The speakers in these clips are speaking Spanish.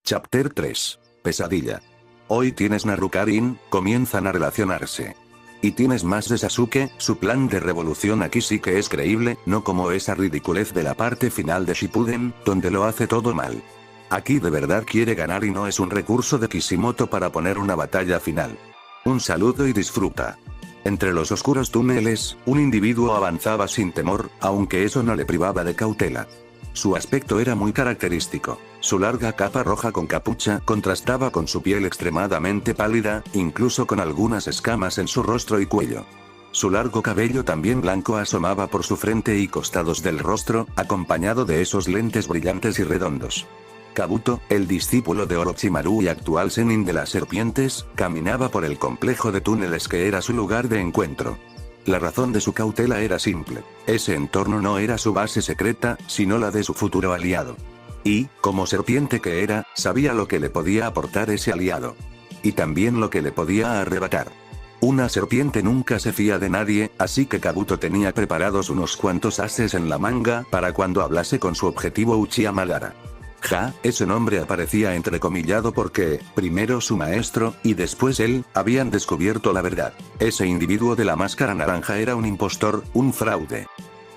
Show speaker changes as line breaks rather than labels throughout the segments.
Chapter 3. Pesadilla. Hoy tienes Narukarin, comienzan a relacionarse. Y tienes más de Sasuke, su plan de revolución aquí sí que es creíble, no como esa ridiculez de la parte final de Shippuden, donde lo hace todo mal. Aquí de verdad quiere ganar y no es un recurso de Kishimoto para poner una batalla final. Un saludo y disfruta. Entre los oscuros túneles, un individuo avanzaba sin temor, aunque eso no le privaba de cautela. Su aspecto era muy característico. Su larga capa roja con capucha contrastaba con su piel extremadamente pálida, incluso con algunas escamas en su rostro y cuello. Su largo cabello también blanco asomaba por su frente y costados del rostro, acompañado de esos lentes brillantes y redondos. Kabuto, el discípulo de Orochimaru y actual Sennin de las serpientes, caminaba por el complejo de túneles que era su lugar de encuentro. La razón de su cautela era simple. Ese entorno no era su base secreta, sino la de su futuro aliado. Y, como serpiente que era, sabía lo que le podía aportar ese aliado. Y también lo que le podía arrebatar. Una serpiente nunca se fía de nadie, así que Kabuto tenía preparados unos cuantos ases en la manga para cuando hablase con su objetivo Uchiha Madara. Ese nombre aparecía entrecomillado porque, primero su maestro, y después él, habían descubierto la verdad. Ese individuo de la máscara naranja era un impostor, un fraude.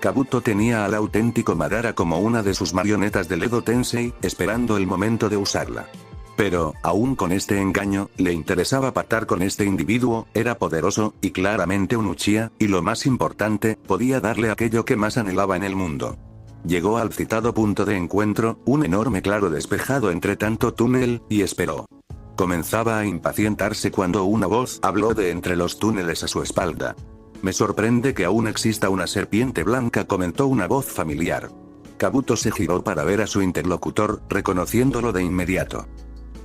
Kabuto tenía al auténtico Madara como una de sus marionetas del Edo Tensei, esperando el momento de usarla. Pero, aún con este engaño, le interesaba pactar con este individuo, era poderoso, y claramente un Uchiha, y lo más importante, podía darle aquello que más anhelaba en el mundo. Llegó al citado punto de encuentro, un enorme claro despejado entre tanto túnel, y esperó. Comenzaba a impacientarse cuando una voz habló de entre los túneles a su espalda. Me sorprende que aún exista una serpiente blanca, comentó una voz familiar. Kabuto se giró para ver a su interlocutor, reconociéndolo de inmediato.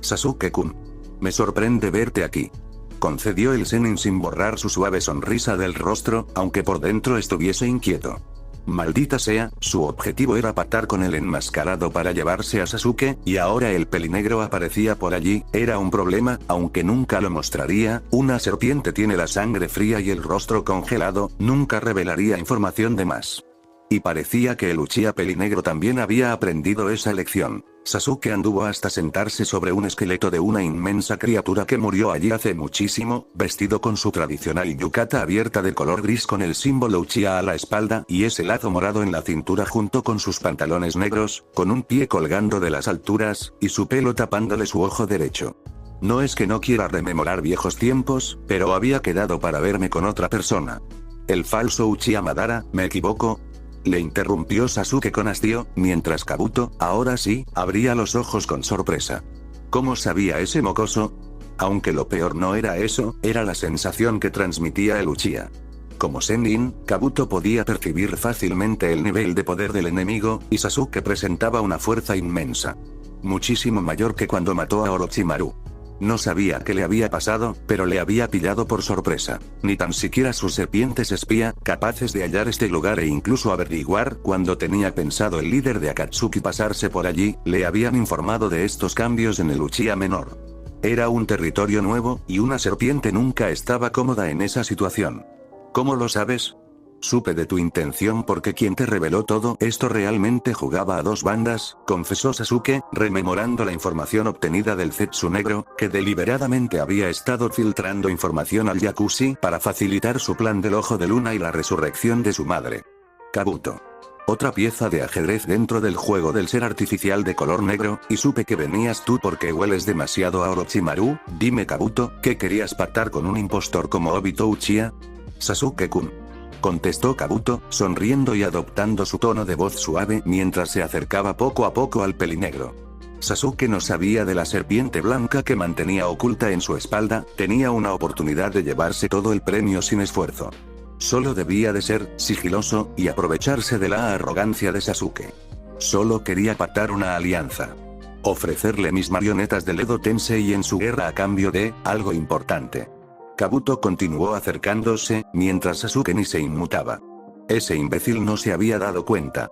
Sasuke-kun. Me sorprende verte aquí. Concedió el Sennin sin borrar su suave sonrisa del rostro, aunque por dentro estuviese inquieto. Maldita sea, su objetivo era pactar con el enmascarado para llevarse a Sasuke, y ahora el pelinegro aparecía por allí, era un problema, aunque nunca lo mostraría, una serpiente tiene la sangre fría y el rostro congelado, nunca revelaría información de más. Y parecía que el Uchiha pelinegro también había aprendido esa lección. Sasuke anduvo hasta sentarse sobre un esqueleto de una inmensa criatura que murió allí hace muchísimo, vestido con su tradicional yukata abierta de color gris con el símbolo Uchiha a la espalda y ese lazo morado en la cintura junto con sus pantalones negros, con un pie colgando de las alturas, y su pelo tapándole su ojo derecho. No es que no quiera rememorar viejos tiempos, pero había quedado para verme con otra persona. El falso Uchiha Madara, ¿me equivoco? Le interrumpió Sasuke con hastío, mientras Kabuto, ahora sí, abría los ojos con sorpresa. ¿Cómo sabía ese mocoso? Aunque lo peor no era eso, era la sensación que transmitía el Uchiha. Como Sennin, Kabuto podía percibir fácilmente el nivel de poder del enemigo, y Sasuke presentaba una fuerza inmensa. Muchísimo mayor que cuando mató a Orochimaru. No sabía qué le había pasado, pero le había pillado por sorpresa. Ni tan siquiera sus serpientes espía, capaces de hallar este lugar e incluso averiguar cuándo tenía pensado el líder de Akatsuki pasarse por allí, le habían informado de estos cambios en el Uchiha menor. Era un territorio nuevo, y una serpiente nunca estaba cómoda en esa situación. ¿Cómo lo sabes? Supe de tu intención porque quien te reveló todo esto realmente jugaba a dos bandas, confesó Sasuke, rememorando la información obtenida del Zetsu negro, que deliberadamente había estado filtrando información al Yakushi para facilitar su plan del ojo de luna y la resurrección de su madre. Kabuto. Otra pieza de ajedrez dentro del juego del ser artificial de color negro, y supe que venías tú porque hueles demasiado a Orochimaru. Dime Kabuto, ¿qué querías pactar con un impostor como Obito Uchiha? Sasuke-kun. Contestó Kabuto, sonriendo y adoptando su tono de voz suave mientras se acercaba poco a poco al pelinegro. Sasuke no sabía de la serpiente blanca que mantenía oculta en su espalda, tenía una oportunidad de llevarse todo el premio sin esfuerzo. Solo debía de ser sigiloso y aprovecharse de la arrogancia de Sasuke. Solo quería pactar una alianza. Ofrecerle mis marionetas del Edo Tensei en su guerra a cambio de algo importante. Kabuto continuó acercándose, mientras Sasuke ni se inmutaba. Ese imbécil no se había dado cuenta.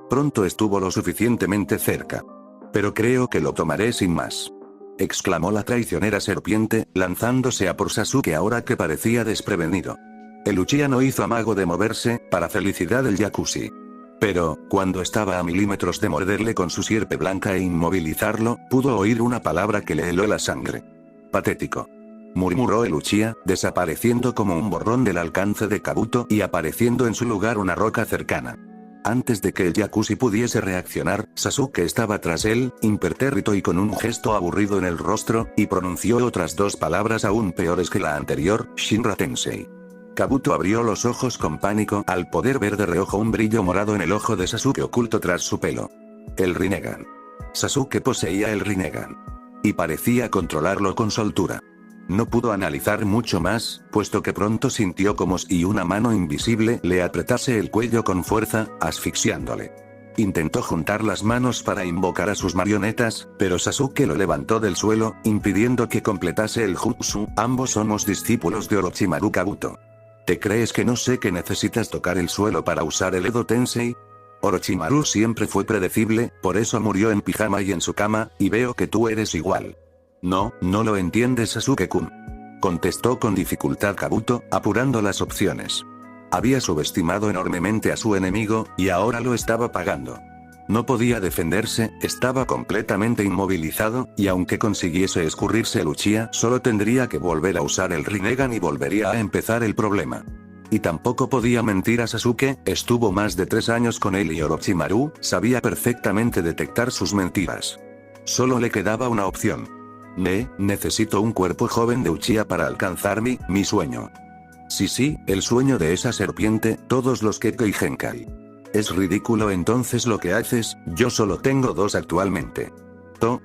Pronto estuvo lo suficientemente cerca. Pero creo que lo tomaré sin más. Exclamó la traicionera serpiente, lanzándose a por Sasuke ahora que parecía desprevenido. El Uchiha no hizo amago de moverse, para felicidad del Yakushi. Pero, cuando estaba a milímetros de morderle con su sierpe blanca e inmovilizarlo, pudo oír una palabra que le heló la sangre. Patético. Murmuró el Uchiha, desapareciendo como un borrón del alcance de Kabuto y apareciendo en su lugar una roca cercana. Antes de que el Yakushi pudiese reaccionar, Sasuke estaba tras él, impertérrito y con un gesto aburrido en el rostro, y pronunció otras dos palabras aún peores que la anterior, Shinra Tensei. Kabuto abrió los ojos con pánico al poder ver de reojo un brillo morado en el ojo de Sasuke oculto tras su pelo. El Rinnegan. Sasuke poseía el Rinnegan. Y parecía controlarlo con soltura. No pudo analizar mucho más, puesto que pronto sintió como si una mano invisible le apretase el cuello con fuerza, asfixiándole. Intentó juntar las manos para invocar a sus marionetas, pero Sasuke lo levantó del suelo, impidiendo que completase el jutsu. Ambos somos discípulos de Orochimaru Kabuto. ¿Te crees que no sé que necesitas tocar el suelo para usar el Edo Tensei? Orochimaru siempre fue predecible, por eso murió en pijama y en su cama, y veo que tú eres igual. No, no lo entiendes, Sasuke-kun. Contestó con dificultad Kabuto, apurando las opciones. Había subestimado enormemente a su enemigo, y ahora lo estaba pagando. No podía defenderse, estaba completamente inmovilizado, y aunque consiguiese escurrirse el Uchiha, solo tendría que volver a usar el Rinnegan y volvería a empezar el problema. Y tampoco podía mentir a Sasuke, estuvo más de 3 años con él y Orochimaru sabía perfectamente detectar sus mentiras. Solo le quedaba una opción. Necesito un cuerpo joven de Uchiha para alcanzar mi sueño. Sí, el sueño de esa serpiente, todos los Kekkei Genkai. Es ridículo entonces lo que haces, yo solo tengo 2 actualmente.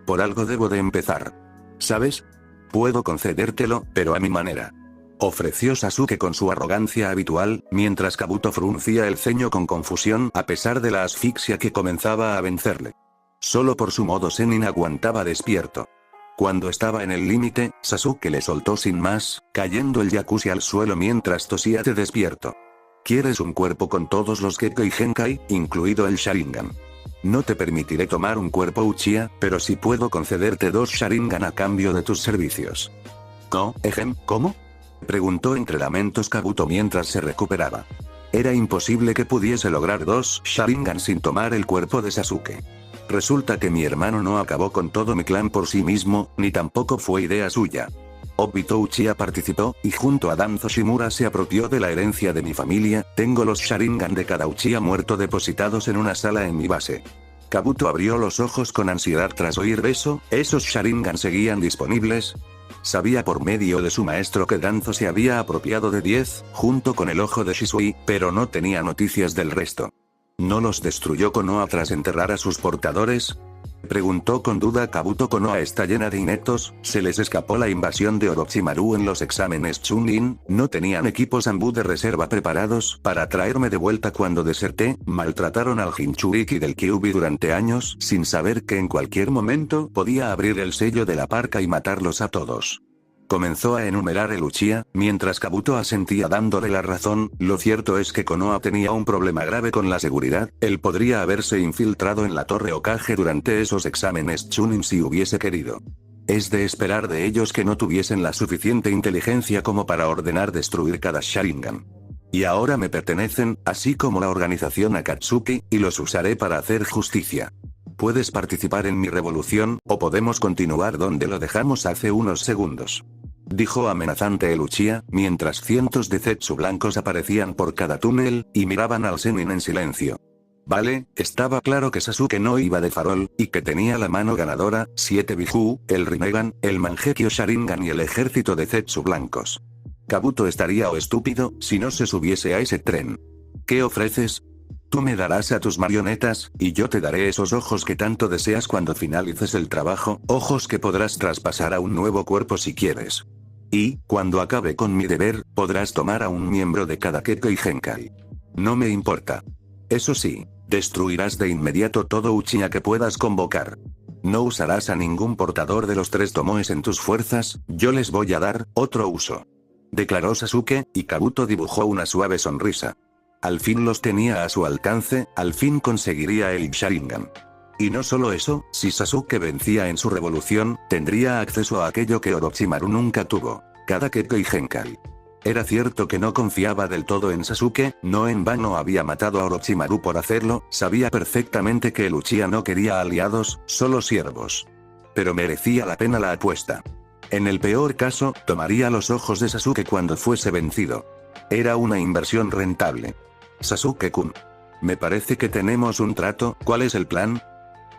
Por algo debo de empezar. ¿Sabes? Puedo concedértelo, pero a mi manera. Ofreció Sasuke con su arrogancia habitual, mientras Kabuto fruncía el ceño con confusión a pesar de la asfixia que comenzaba a vencerle. Solo por su modo Zenin aguantaba despierto. Cuando estaba en el límite, Sasuke le soltó sin más, cayendo el Yakushi al suelo mientras tosía. Te despierto. ¿Quieres un cuerpo con todos los Kekkei Genkai, incluido el Sharingan? No te permitiré tomar un cuerpo Uchiha, pero sí puedo concederte 2 Sharingan a cambio de tus servicios. ¿Cómo? Preguntó entre lamentos Kabuto mientras se recuperaba. Era imposible que pudiese lograr 2 Sharingan sin tomar el cuerpo de Sasuke. Resulta que mi hermano no acabó con todo mi clan por sí mismo, ni tampoco fue idea suya. Obito Uchiha participó, y junto a Danzo Shimura se apropió de la herencia de mi familia. Tengo los Sharingan de cada Uchiha muerto depositados en una sala en mi base. Kabuto abrió los ojos con ansiedad tras oír eso. ¿Esos Sharingan seguían disponibles? Sabía por medio de su maestro que Danzo se había apropiado de 10, junto con el ojo de Shisui, pero no tenía noticias del resto. ¿No los destruyó Konoha tras enterrar a sus portadores? Preguntó con duda Kabuto. Konoha está llena de ineptos, se les escapó la invasión de Orochimaru en los exámenes Chunin, no tenían equipos Anbu de reserva preparados para traerme de vuelta cuando deserté, maltrataron al Jinchuriki del Kyuubi durante años sin saber que en cualquier momento podía abrir el sello de la parca y matarlos a todos. Comenzó a enumerar el Uchiha, mientras Kabuto asentía dándole la razón. Lo cierto es que Konoha tenía un problema grave con la seguridad, él podría haberse infiltrado en la Torre Hokage durante esos exámenes Chunin si hubiese querido. Es de esperar de ellos que no tuviesen la suficiente inteligencia como para ordenar destruir cada Sharingan. Y ahora me pertenecen, así como la organización Akatsuki, y los usaré para hacer justicia. Puedes participar en mi revolución, o podemos continuar donde lo dejamos hace unos segundos. Dijo amenazante el Uchiha, mientras cientos de Zetsu blancos aparecían por cada túnel, y miraban al Zenin en silencio. Vale, estaba claro que Sasuke no iba de farol, y que tenía la mano ganadora, 7 Biju, el Rinnegan, el Mangekyo Sharingan y el ejército de Zetsu blancos. Kabuto estaría estúpido, si no se subiese a ese tren. ¿Qué ofreces? Tú me darás a tus marionetas, y yo te daré esos ojos que tanto deseas cuando finalices el trabajo, ojos que podrás traspasar a un nuevo cuerpo si quieres. Y, cuando acabe con mi deber, podrás tomar a un miembro de cada Kekkei Genkai. No me importa. Eso sí, destruirás de inmediato todo Uchiha que puedas convocar. No usarás a ningún portador de los 3 Tomoes en tus fuerzas, yo les voy a dar otro uso. Declaró Sasuke, y Kabuto dibujó una suave sonrisa. Al fin los tenía a su alcance, al fin conseguiría el Sharingan. Y no solo eso, si Sasuke vencía en su revolución, tendría acceso a aquello que Orochimaru nunca tuvo, cada Kekkei Genkai. Era cierto que no confiaba del todo en Sasuke, no en vano había matado a Orochimaru por hacerlo, sabía perfectamente que el Uchiha no quería aliados, solo siervos. Pero merecía la pena la apuesta. En el peor caso, tomaría los ojos de Sasuke cuando fuese vencido. Era una inversión rentable. Sasuke-kun. Me parece que tenemos un trato, ¿cuál es el plan?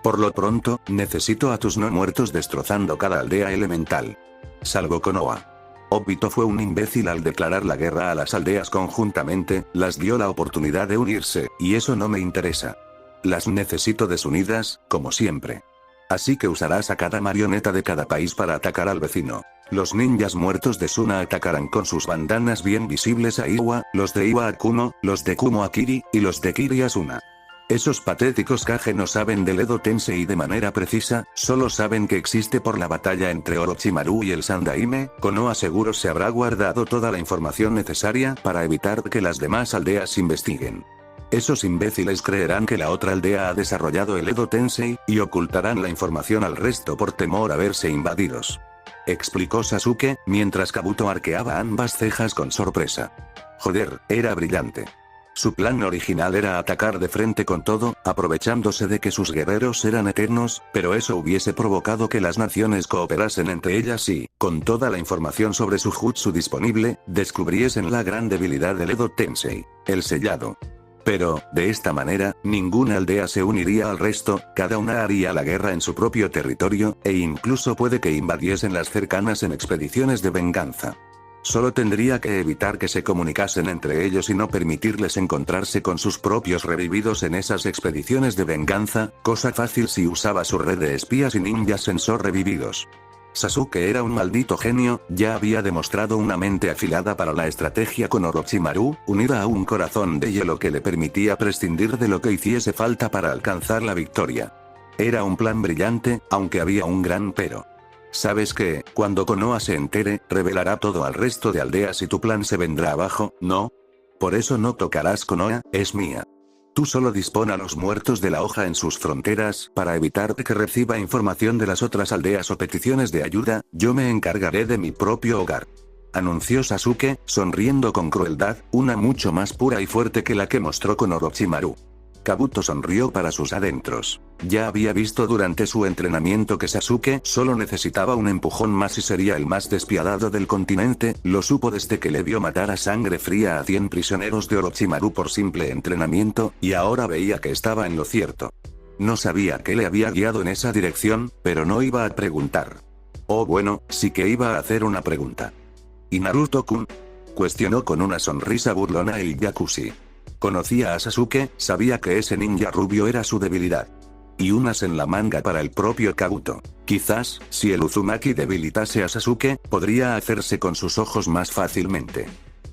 Por lo pronto, necesito a tus no muertos destrozando cada aldea elemental. Salvo Konoha. Obito fue un imbécil al declarar la guerra a las aldeas conjuntamente, las dio la oportunidad de unirse, y eso no me interesa. Las necesito desunidas, como siempre. Así que usarás a cada marioneta de cada país para atacar al vecino. Los ninjas muertos de Suna atacarán con sus bandanas bien visibles a Iwa, los de Iwa a Kumo, los de Kumo a Kiri, y los de Kiri a Suna. Esos patéticos Kage no saben del Edo Tensei de manera precisa, solo saben que existe por la batalla entre Orochimaru y el Sandaime. Konoha seguro se habrá guardado toda la información necesaria para evitar que las demás aldeas investiguen. Esos imbéciles creerán que la otra aldea ha desarrollado el Edo Tensei, y ocultarán la información al resto por temor a verse invadidos. Explicó Sasuke, mientras Kabuto arqueaba ambas cejas con sorpresa. Joder, era brillante. Su plan original era atacar de frente con todo, aprovechándose de que sus guerreros eran eternos, pero eso hubiese provocado que las naciones cooperasen entre ellas y, con toda la información sobre su jutsu disponible, descubriesen la gran debilidad del Edo Tensei, el sellado. Pero, de esta manera, ninguna aldea se uniría al resto, cada una haría la guerra en su propio territorio, e incluso puede que invadiesen las cercanas en expediciones de venganza. Solo tendría que evitar que se comunicasen entre ellos y no permitirles encontrarse con sus propios revividos en esas expediciones de venganza, cosa fácil si usaba su red de espías y ninjas sensor revividos. Sasuke era un maldito genio, ya había demostrado una mente afilada para la estrategia con Orochimaru, unida a un corazón de hielo que le permitía prescindir de lo que hiciese falta para alcanzar la victoria. Era un plan brillante, aunque había un gran pero. ¿Sabes qué? Cuando Konoha se entere, revelará todo al resto de aldeas y tu plan se vendrá abajo, ¿no? Por eso no tocarás Konoha, es mía. Tú solo dispón a los muertos de la hoja en sus fronteras, para evitar que reciba información de las otras aldeas o peticiones de ayuda, yo me encargaré de mi propio hogar. Anunció Sasuke, sonriendo con crueldad, una mucho más pura y fuerte que la que mostró con Orochimaru. Kabuto sonrió para sus adentros. Ya había visto durante su entrenamiento que Sasuke solo necesitaba un empujón más y sería el más despiadado del continente, lo supo desde que le vio matar a sangre fría a 100 prisioneros de Orochimaru por simple entrenamiento, y ahora veía que estaba en lo cierto. No sabía qué le había guiado en esa dirección, pero no iba a preguntar. Oh bueno, sí que iba a hacer una pregunta. ¿Y Naruto-kun? Cuestionó con una sonrisa burlona el Yakushi. Conocía a Sasuke, sabía que ese ninja rubio era su debilidad. Y unas en la manga para el propio Kabuto. Quizás, si el Uzumaki debilitase a Sasuke, podría hacerse con sus ojos más fácilmente.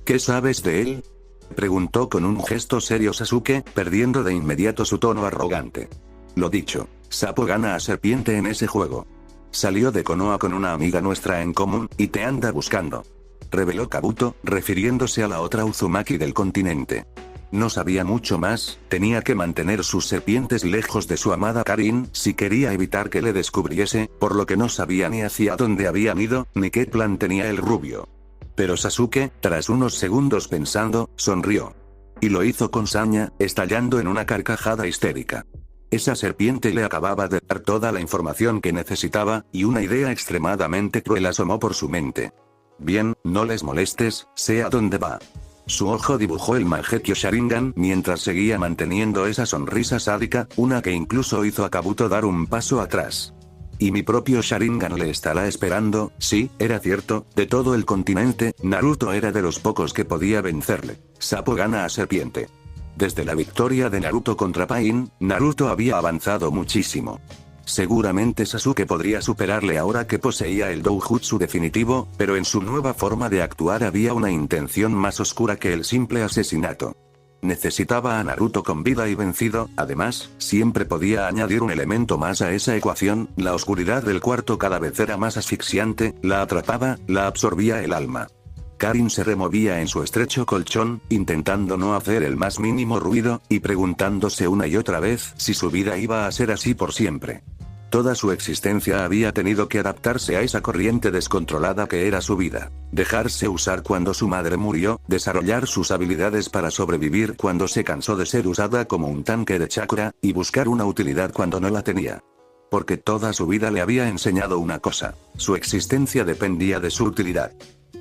¿Qué sabes de él? Preguntó con un gesto serio Sasuke, perdiendo de inmediato su tono arrogante. Lo dicho, Sapo gana a serpiente en ese juego. Salió de Konoha con una amiga nuestra en común, y te anda buscando. Reveló Kabuto, refiriéndose a la otra Uzumaki del continente. No sabía mucho más, tenía que mantener sus serpientes lejos de su amada Karin si quería evitar que le descubriese, por lo que no sabía ni hacia dónde habían ido, ni qué plan tenía el rubio. Pero Sasuke, tras unos segundos pensando, sonrió. Y lo hizo con saña, estallando en una carcajada histérica. Esa serpiente le acababa de dar toda la información que necesitaba, y una idea extremadamente cruel asomó por su mente. Bien, no les molestes, sé a dónde va. Su ojo dibujó el Mangekyo Sharingan mientras seguía manteniendo esa sonrisa sádica, una que incluso hizo a Kabuto dar un paso atrás. Y mi propio Sharingan le estará esperando. Sí, era cierto, de todo el continente, Naruto era de los pocos que podía vencerle. Sapo gana a serpiente. Desde la victoria de Naruto contra Pain, Naruto había avanzado muchísimo. Seguramente Sasuke podría superarle ahora que poseía el doujutsu definitivo, pero en su nueva forma de actuar había una intención más oscura que el simple asesinato. Necesitaba a Naruto con vida y vencido, además, siempre podía añadir un elemento más a esa ecuación, la oscuridad del cuarto cada vez era más asfixiante, la atrapaba, la absorbía el alma. Karin se removía en su estrecho colchón, intentando no hacer el más mínimo ruido, y preguntándose una y otra vez si su vida iba a ser así por siempre. Toda su existencia había tenido que adaptarse a esa corriente descontrolada que era su vida. Dejarse usar cuando su madre murió, desarrollar sus habilidades para sobrevivir cuando se cansó de ser usada como un tanque de chakra, y buscar una utilidad cuando no la tenía. Porque toda su vida le había enseñado una cosa: su existencia dependía de su utilidad.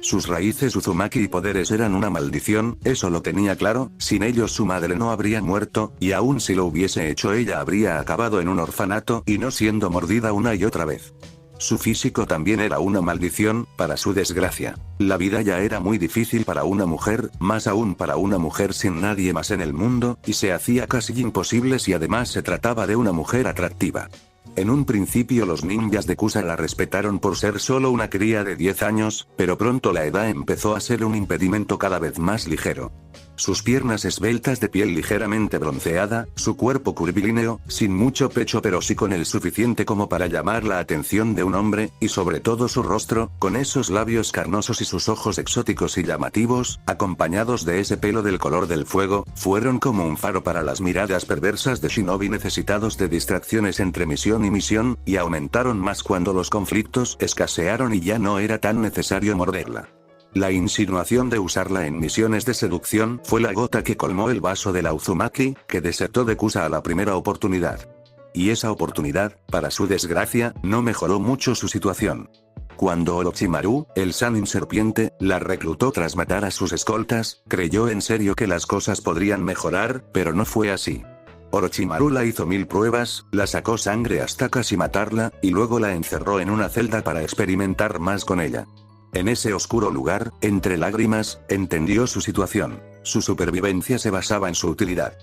Sus raíces Uzumaki y poderes eran una maldición, eso lo tenía claro, sin ellos su madre no habría muerto, y aun si lo hubiese hecho ella habría acabado en un orfanato y no siendo mordida una y otra vez. Su físico también era una maldición, para su desgracia. La vida ya era muy difícil para una mujer, más aún para una mujer sin nadie más en el mundo, y se hacía casi imposible si además se trataba de una mujer atractiva. En un principio los ninjas de Kusa la respetaron por ser solo una cría de 10 años, pero pronto la edad empezó a ser un impedimento cada vez más ligero. Sus piernas esbeltas de piel ligeramente bronceada, su cuerpo curvilíneo, sin mucho pecho pero sí con el suficiente como para llamar la atención de un hombre, y sobre todo su rostro, con esos labios carnosos y sus ojos exóticos y llamativos, acompañados de ese pelo del color del fuego, fueron como un faro para las miradas perversas de shinobi necesitados de distracciones entre misión y misión, y aumentaron más cuando los conflictos escasearon y ya no era tan necesario morderla. La insinuación de usarla en misiones de seducción fue la gota que colmó el vaso de la Uzumaki, que desertó de Kusa a la primera oportunidad. Y esa oportunidad, para su desgracia, no mejoró mucho su situación. Cuando Orochimaru, el Sannin serpiente, la reclutó tras matar a sus escoltas, creyó en serio que las cosas podrían mejorar, pero no fue así. Orochimaru la hizo 1000 pruebas, la sacó sangre hasta casi matarla, y luego la encerró en una celda para experimentar más con ella. En ese oscuro lugar, entre lágrimas, entendió su situación. Su supervivencia se basaba en su utilidad.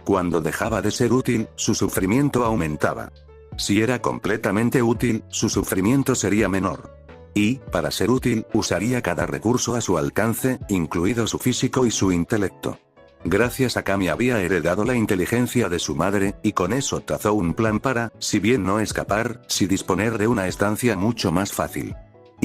Cuando dejaba de ser útil, su sufrimiento aumentaba. Si era completamente útil, su sufrimiento sería menor. Y, para ser útil, usaría cada recurso a su alcance, incluido su físico y su intelecto. Gracias a Kami había heredado la inteligencia de su madre, y con eso trazó un plan para, si bien no escapar, sí disponer de una estancia mucho más fácil.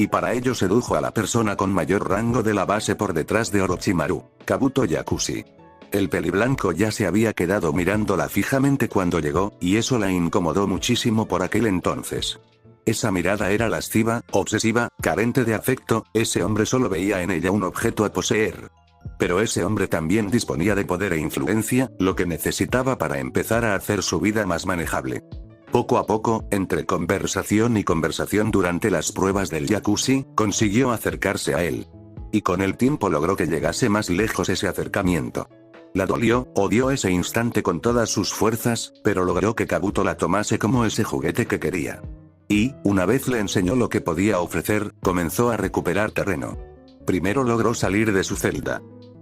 Y para ello sedujo a la persona con mayor rango de la base por detrás de Orochimaru, Kabuto Yakushi. El peliblanco ya se había quedado mirándola fijamente cuando llegó, y eso la incomodó muchísimo por aquel entonces. Esa mirada era lasciva, obsesiva, carente de afecto, ese hombre solo veía en ella un objeto a poseer. Pero ese hombre también disponía de poder e influencia, lo que necesitaba para empezar a hacer su vida más manejable. Poco a poco, entre conversación y conversación durante las pruebas del Yakushi, consiguió acercarse a él. Y con el tiempo logró que llegase más lejos ese acercamiento. La dolió, odió ese instante con todas sus fuerzas, pero logró que Kabuto la tomase como ese juguete que quería. Y, una vez le enseñó lo que podía ofrecer, comenzó a recuperar terreno. Primero logró salir de su celda.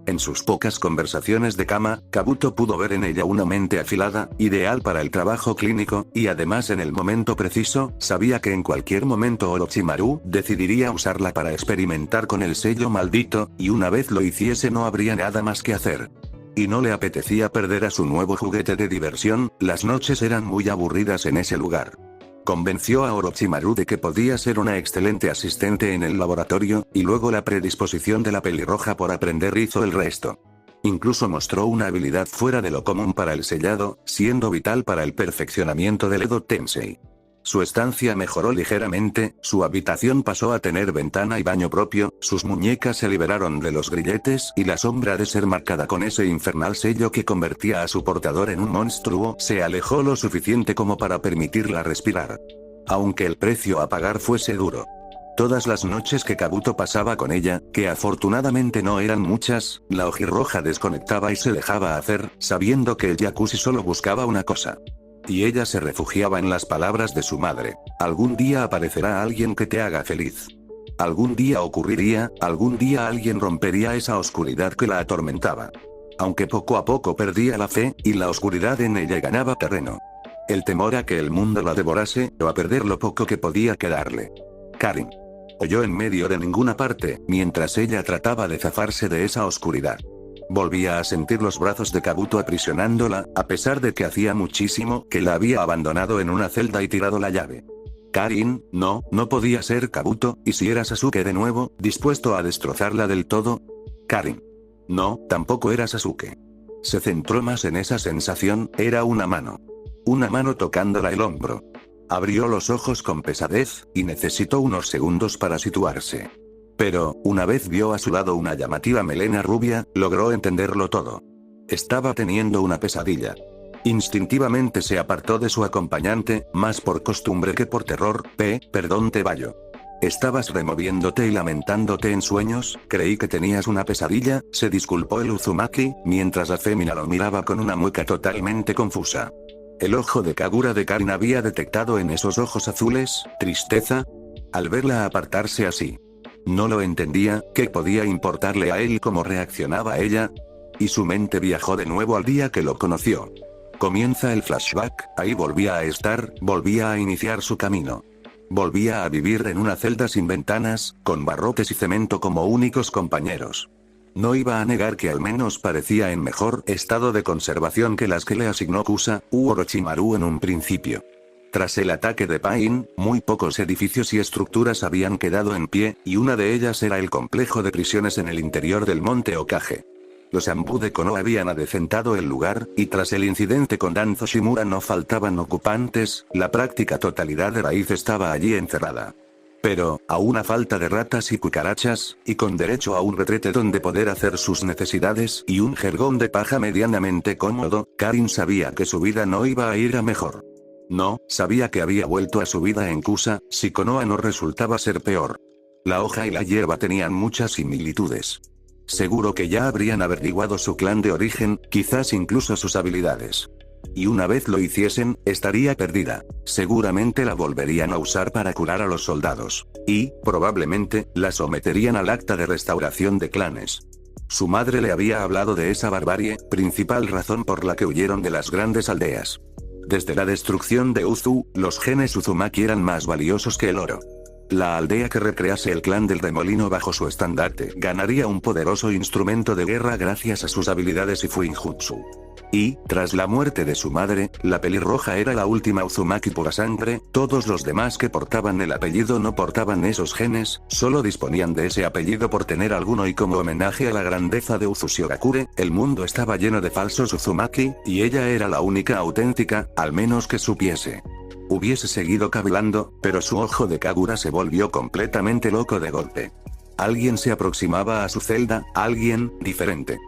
En sus pocas conversaciones de cama, Kabuto pudo ver en ella una mente afilada, ideal para el trabajo clínico, y además en el momento preciso, sabía que en cualquier momento Orochimaru decidiría usarla para experimentar con el sello maldito, y una vez lo hiciese no habría nada más que hacer. Y no le apetecía perder a su nuevo juguete de diversión, las noches eran muy aburridas en ese lugar. Convenció a Orochimaru de que podía ser una excelente asistente en el laboratorio, y luego la predisposición de la pelirroja por aprender hizo el resto. Incluso mostró una habilidad fuera de lo común para el sellado, siendo vital para el perfeccionamiento del Edo Tensei. Su estancia mejoró ligeramente, su habitación pasó a tener ventana y baño propio, sus muñecas se liberaron de los grilletes y la sombra de ser marcada con ese infernal sello que convertía a su portador en un monstruo se alejó lo suficiente como para permitirla respirar. Aunque el precio a pagar fuese duro. Todas las noches que Kabuto pasaba con ella, que afortunadamente no eran muchas, la ojirroja desconectaba y se dejaba hacer, sabiendo que el Yakushi solo buscaba una cosa. Y ella se refugiaba en las palabras de su madre. Algún día aparecerá alguien que te haga feliz. Algún día ocurriría, algún día alguien rompería esa oscuridad que la atormentaba. Aunque poco a poco perdía la fe, y la oscuridad en ella ganaba terreno. El temor a que el mundo la devorase, o a perder lo poco que podía quedarle. Karin. Oyó en medio de ninguna parte, mientras ella trataba de zafarse de esa oscuridad. Volvía a sentir los brazos de Kabuto aprisionándola, a pesar de que hacía muchísimo que la había abandonado en una celda y tirado la llave. Karin, no podía ser Kabuto, y si era Sasuke de nuevo, dispuesto a destrozarla del todo. Karin. No, tampoco era Sasuke. Se centró más en esa sensación, era una mano. Una mano tocándola el hombro. Abrió los ojos con pesadez, y necesitó unos segundos para situarse. Pero, una vez vio a su lado una llamativa melena rubia, logró entenderlo todo. Estaba teniendo una pesadilla. Instintivamente se apartó de su acompañante, más por costumbre que por terror. Perdón Tebayo. ¿Estabas removiéndote y lamentándote en sueños? Creí que tenías una pesadilla, se disculpó el Uzumaki, mientras la fémina lo miraba con una mueca totalmente confusa. El ojo de Kagura de Karin había detectado en esos ojos azules, tristeza. Al verla apartarse así. No lo entendía, ¿qué podía importarle a él y cómo reaccionaba ella? Y su mente viajó de nuevo al día que lo conoció. Comienza el flashback, ahí volvía a estar, volvía a iniciar su camino. Volvía a vivir en una celda sin ventanas, con barrotes y cemento como únicos compañeros. No iba a negar que al menos parecía en mejor estado de conservación que las que le asignó Kusa, u Orochimaru en un principio. Tras el ataque de Pain, muy pocos edificios y estructuras habían quedado en pie, y una de ellas era el complejo de prisiones en el interior del monte Okage. Los Anbu de Konoha habían adecentado el lugar, y tras el incidente con Danzo Shimura no faltaban ocupantes, la práctica totalidad de Raíz estaba allí encerrada. Pero, a una falta de ratas y cucarachas, y con derecho a un retrete donde poder hacer sus necesidades y un jergón de paja medianamente cómodo, Karin sabía que su vida no iba a ir a mejor. No, sabía que había vuelto a su vida en Kusa, si Konoha no resultaba ser peor. La hoja y la hierba tenían muchas similitudes. Seguro que ya habrían averiguado su clan de origen, quizás incluso sus habilidades. Y una vez lo hiciesen, estaría perdida. Seguramente la volverían a usar para curar a los soldados. Y, probablemente, la someterían al acta de restauración de clanes. Su madre le había hablado de esa barbarie, principal razón por la que huyeron de las grandes aldeas. Desde la destrucción de Uzu, los genes Uzumaki eran más valiosos que el oro. La aldea que recrease el clan del remolino bajo su estandarte ganaría un poderoso instrumento de guerra gracias a sus habilidades y Fuinjutsu. Y, tras la muerte de su madre, la pelirroja era la última Uzumaki pura sangre, todos los demás que portaban el apellido no portaban esos genes, solo disponían de ese apellido por tener alguno y como homenaje a la grandeza de Uzushigakure, el mundo estaba lleno de falsos Uzumaki, y ella era la única auténtica, al menos que supiese. Hubiese seguido cavilando, pero su ojo de Kagura se volvió completamente loco de golpe. Alguien se aproximaba a su celda, alguien, diferente.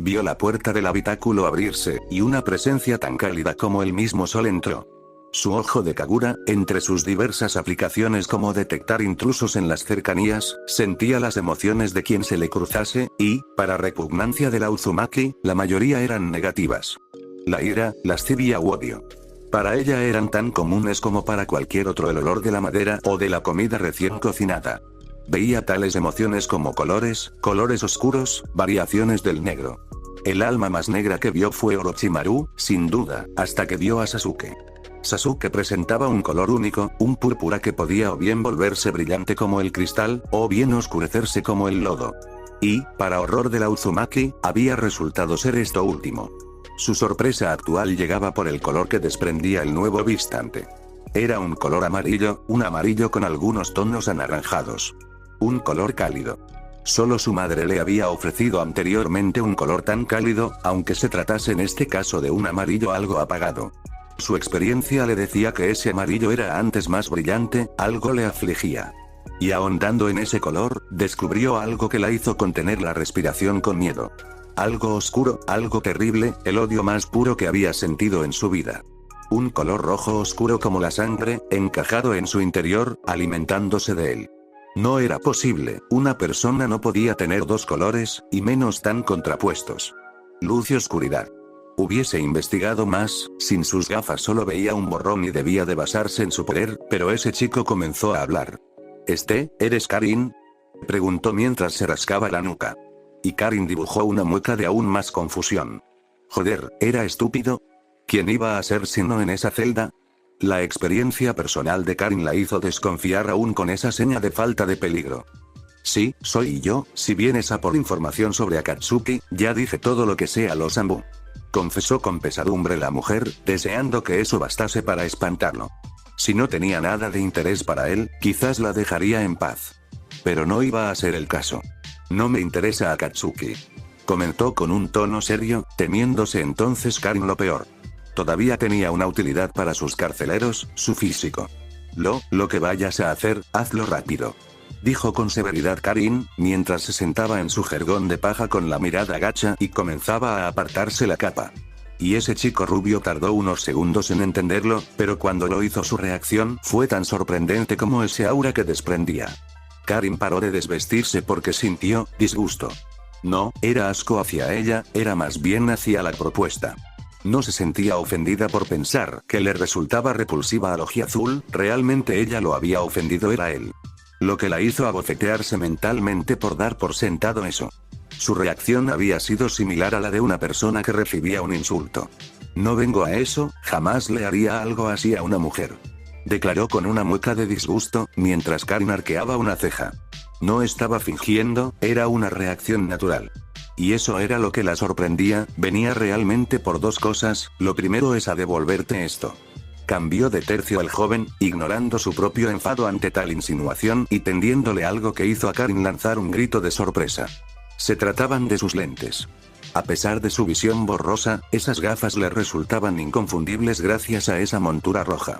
Vio la puerta del habitáculo abrirse, y una presencia tan cálida como el mismo sol entró. Su ojo de Kagura, entre sus diversas aplicaciones como detectar intrusos en las cercanías, sentía las emociones de quien se le cruzase, y, para repugnancia de la Uzumaki, la mayoría eran negativas. La ira, lascivia u odio. Para ella eran tan comunes como para cualquier otro el olor de la madera o de la comida recién cocinada. Veía tales emociones como colores oscuros, variaciones del negro. El alma más negra que vio fue Orochimaru, sin duda, hasta que vio a Sasuke. Sasuke presentaba un color único, un púrpura que podía o bien volverse brillante como el cristal, o bien oscurecerse como el lodo. Y, para horror de la Uzumaki, había resultado ser esto último. Su sorpresa actual llegaba por el color que desprendía el nuevo vistante. Era un color amarillo, un amarillo con algunos tonos anaranjados. Un color cálido. Solo su madre le había ofrecido anteriormente un color tan cálido, aunque se tratase en este caso de un amarillo algo apagado. Su experiencia le decía que ese amarillo era antes más brillante, algo le afligía. Y ahondando en ese color, descubrió algo que la hizo contener la respiración con miedo. Algo oscuro, algo terrible, el odio más puro que había sentido en su vida. Un color rojo oscuro como la sangre, encajado en su interior, alimentándose de él. No era posible, una persona no podía tener dos colores, y menos tan contrapuestos. Luz y oscuridad. Hubiese investigado más, sin sus gafas solo veía un borrón y debía de basarse en su poder, pero ese chico comenzó a hablar. ¿Eres Karin? Preguntó mientras se rascaba la nuca. Y Karin dibujó una mueca de aún más confusión. Joder, ¿era estúpido? ¿Quién iba a ser sino en esa celda? La experiencia personal de Karin la hizo desconfiar aún con esa seña de falta de peligro. Sí, soy yo, si vienes a por información sobre Akatsuki, ya dije todo lo que sé a los Anbu. Confesó con pesadumbre la mujer, deseando que eso bastase para espantarlo. Si no tenía nada de interés para él, quizás la dejaría en paz. Pero no iba a ser el caso. No me interesa Akatsuki. Comentó con un tono serio, temiéndose entonces Karin lo peor. todavía tenía una utilidad para sus carceleros, su físico. Lo que vayas a hacer, hazlo rápido. Dijo con severidad Karin, mientras se sentaba en su jergón de paja con la mirada gacha y comenzaba a apartarse la capa. Y ese chico rubio tardó unos segundos en entenderlo, pero cuando lo hizo su reacción fue tan sorprendente como ese aura que desprendía. Karin paró de desvestirse porque sintió disgusto. No era asco hacia ella, era más bien hacia la propuesta. No se sentía ofendida por pensar que le resultaba repulsiva al ojiazul, realmente ella lo había ofendido era él. Lo que la hizo abofetearse mentalmente por dar por sentado eso. Su reacción había sido similar a la de una persona que recibía un insulto. No vengo a eso, jamás le haría algo así a una mujer. Declaró con una mueca de disgusto, mientras Karin arqueaba una ceja. No estaba fingiendo, era una reacción natural. Y eso era lo que la sorprendía, venía realmente por dos cosas, lo primero es a devolverte esto. Cambió de tercio el joven, ignorando su propio enfado ante tal insinuación y tendiéndole algo que hizo a Karin lanzar un grito de sorpresa. Se trataban de sus lentes. A pesar de su visión borrosa, esas gafas le resultaban inconfundibles gracias a esa montura roja.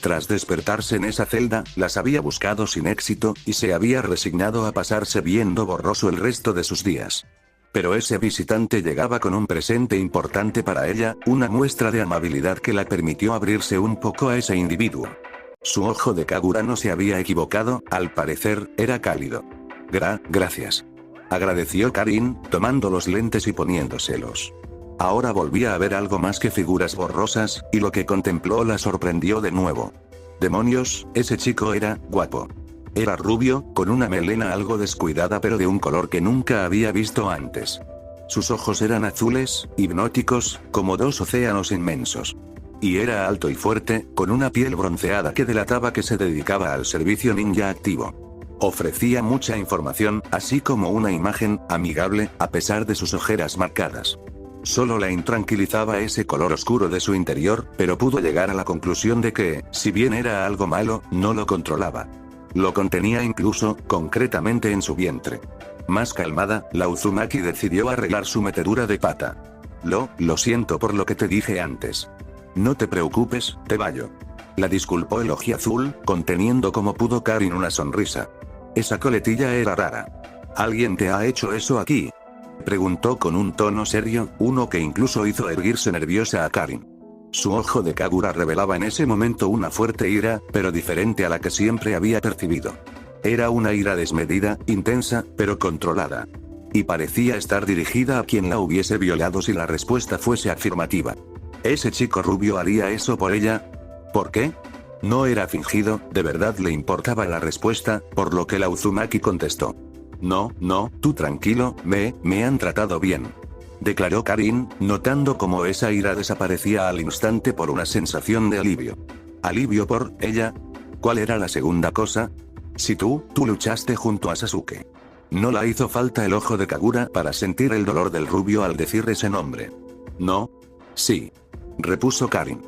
Tras despertarse en esa celda, las había buscado sin éxito, y se había resignado a pasarse viendo borroso el resto de sus días. Pero ese visitante llegaba con un presente importante para ella, una muestra de amabilidad que la permitió abrirse un poco a ese individuo. Su ojo de Kagura no se había equivocado, al parecer, era cálido. Gracias. Agradeció Karin, tomando los lentes y poniéndoselos. Ahora volvía a ver algo más que figuras borrosas, y lo que contempló la sorprendió de nuevo. Demonios, ese chico era guapo. Era rubio, con una melena algo descuidada pero de un color que nunca había visto antes. Sus ojos eran azules, hipnóticos, como dos océanos inmensos. Y era alto y fuerte, con una piel bronceada que delataba que se dedicaba al servicio ninja activo. Ofrecía mucha información, así como una imagen amigable, a pesar de sus ojeras marcadas. Solo la intranquilizaba ese color oscuro de su interior, pero pudo llegar a la conclusión de que, si bien era algo malo, no lo controlaba. Lo contenía incluso, concretamente en su vientre. Más calmada, la Uzumaki decidió arreglar su metedura de pata. Lo siento por lo que te dije antes. No te preocupes, te vallo. La disculpó el ojiazul, conteniendo como pudo Karin una sonrisa. Esa coletilla era rara. ¿Alguien te ha hecho eso aquí? Preguntó con un tono serio, uno que incluso hizo erguirse nerviosa a Karin. Su ojo de Kagura revelaba en ese momento una fuerte ira, pero diferente a la que siempre había percibido. Era una ira desmedida, intensa, pero controlada. Y parecía estar dirigida a quien la hubiese violado si la respuesta fuese afirmativa. ¿Ese chico rubio haría eso por ella? ¿Por qué? No era fingido, de verdad le importaba la respuesta, por lo que la Uzumaki contestó. No, tú tranquilo, me han tratado bien. Declaró Karin, notando cómo esa ira desaparecía al instante por una sensación de alivio. ¿Alivio por ella? ¿Cuál era la segunda cosa? Si tú luchaste junto a Sasuke. No la hizo falta el ojo de Kagura para sentir el dolor del rubio al decir ese nombre. No. Sí. Repuso Karin.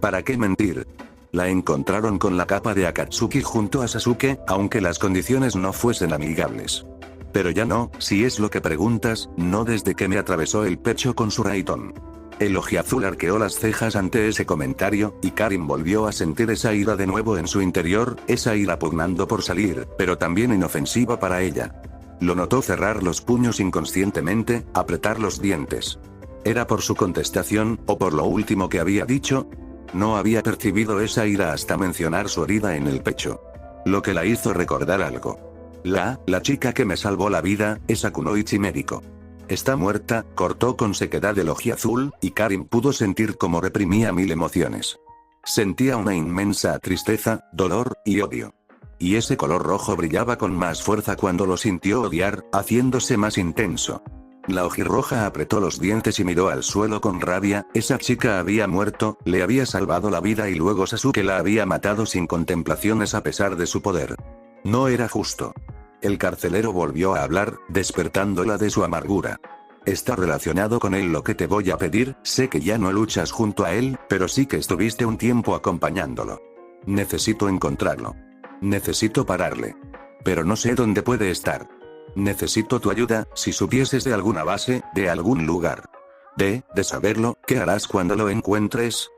¿Para qué mentir? La encontraron con la capa de Akatsuki junto a Sasuke, aunque las condiciones no fuesen amigables. Pero ya no, si es lo que preguntas, no desde que me atravesó el pecho con su raitón. El ojiazul arqueó las cejas ante ese comentario, y Karin volvió a sentir esa ira de nuevo en su interior, esa ira pugnando por salir, pero también inofensiva para ella. Lo notó cerrar los puños inconscientemente, apretar los dientes. ¿Era por su contestación, o por lo último que había dicho? No había percibido esa ira hasta mencionar su herida en el pecho. Lo que la hizo recordar algo. La chica que me salvó la vida, esa kunoichi médico. Está muerta, cortó con sequedad el ojiazul, y Karin pudo sentir cómo reprimía mil emociones. Sentía una inmensa tristeza, dolor, y odio. Y ese color rojo brillaba con más fuerza cuando lo sintió odiar, haciéndose más intenso. La ojirroja apretó los dientes y miró al suelo con rabia, esa chica había muerto, le había salvado la vida y luego Sasuke la había matado sin contemplaciones a pesar de su poder. No era justo. El carcelero volvió a hablar, despertándola de su amargura. Está relacionado con él lo que te voy a pedir, sé que ya no luchas junto a él, pero sí que estuviste un tiempo acompañándolo. Necesito encontrarlo. Necesito pararle. Pero no sé dónde puede estar. Necesito tu ayuda, si supieses de alguna base, de algún lugar. De saberlo, ¿qué harás cuando lo encuentres?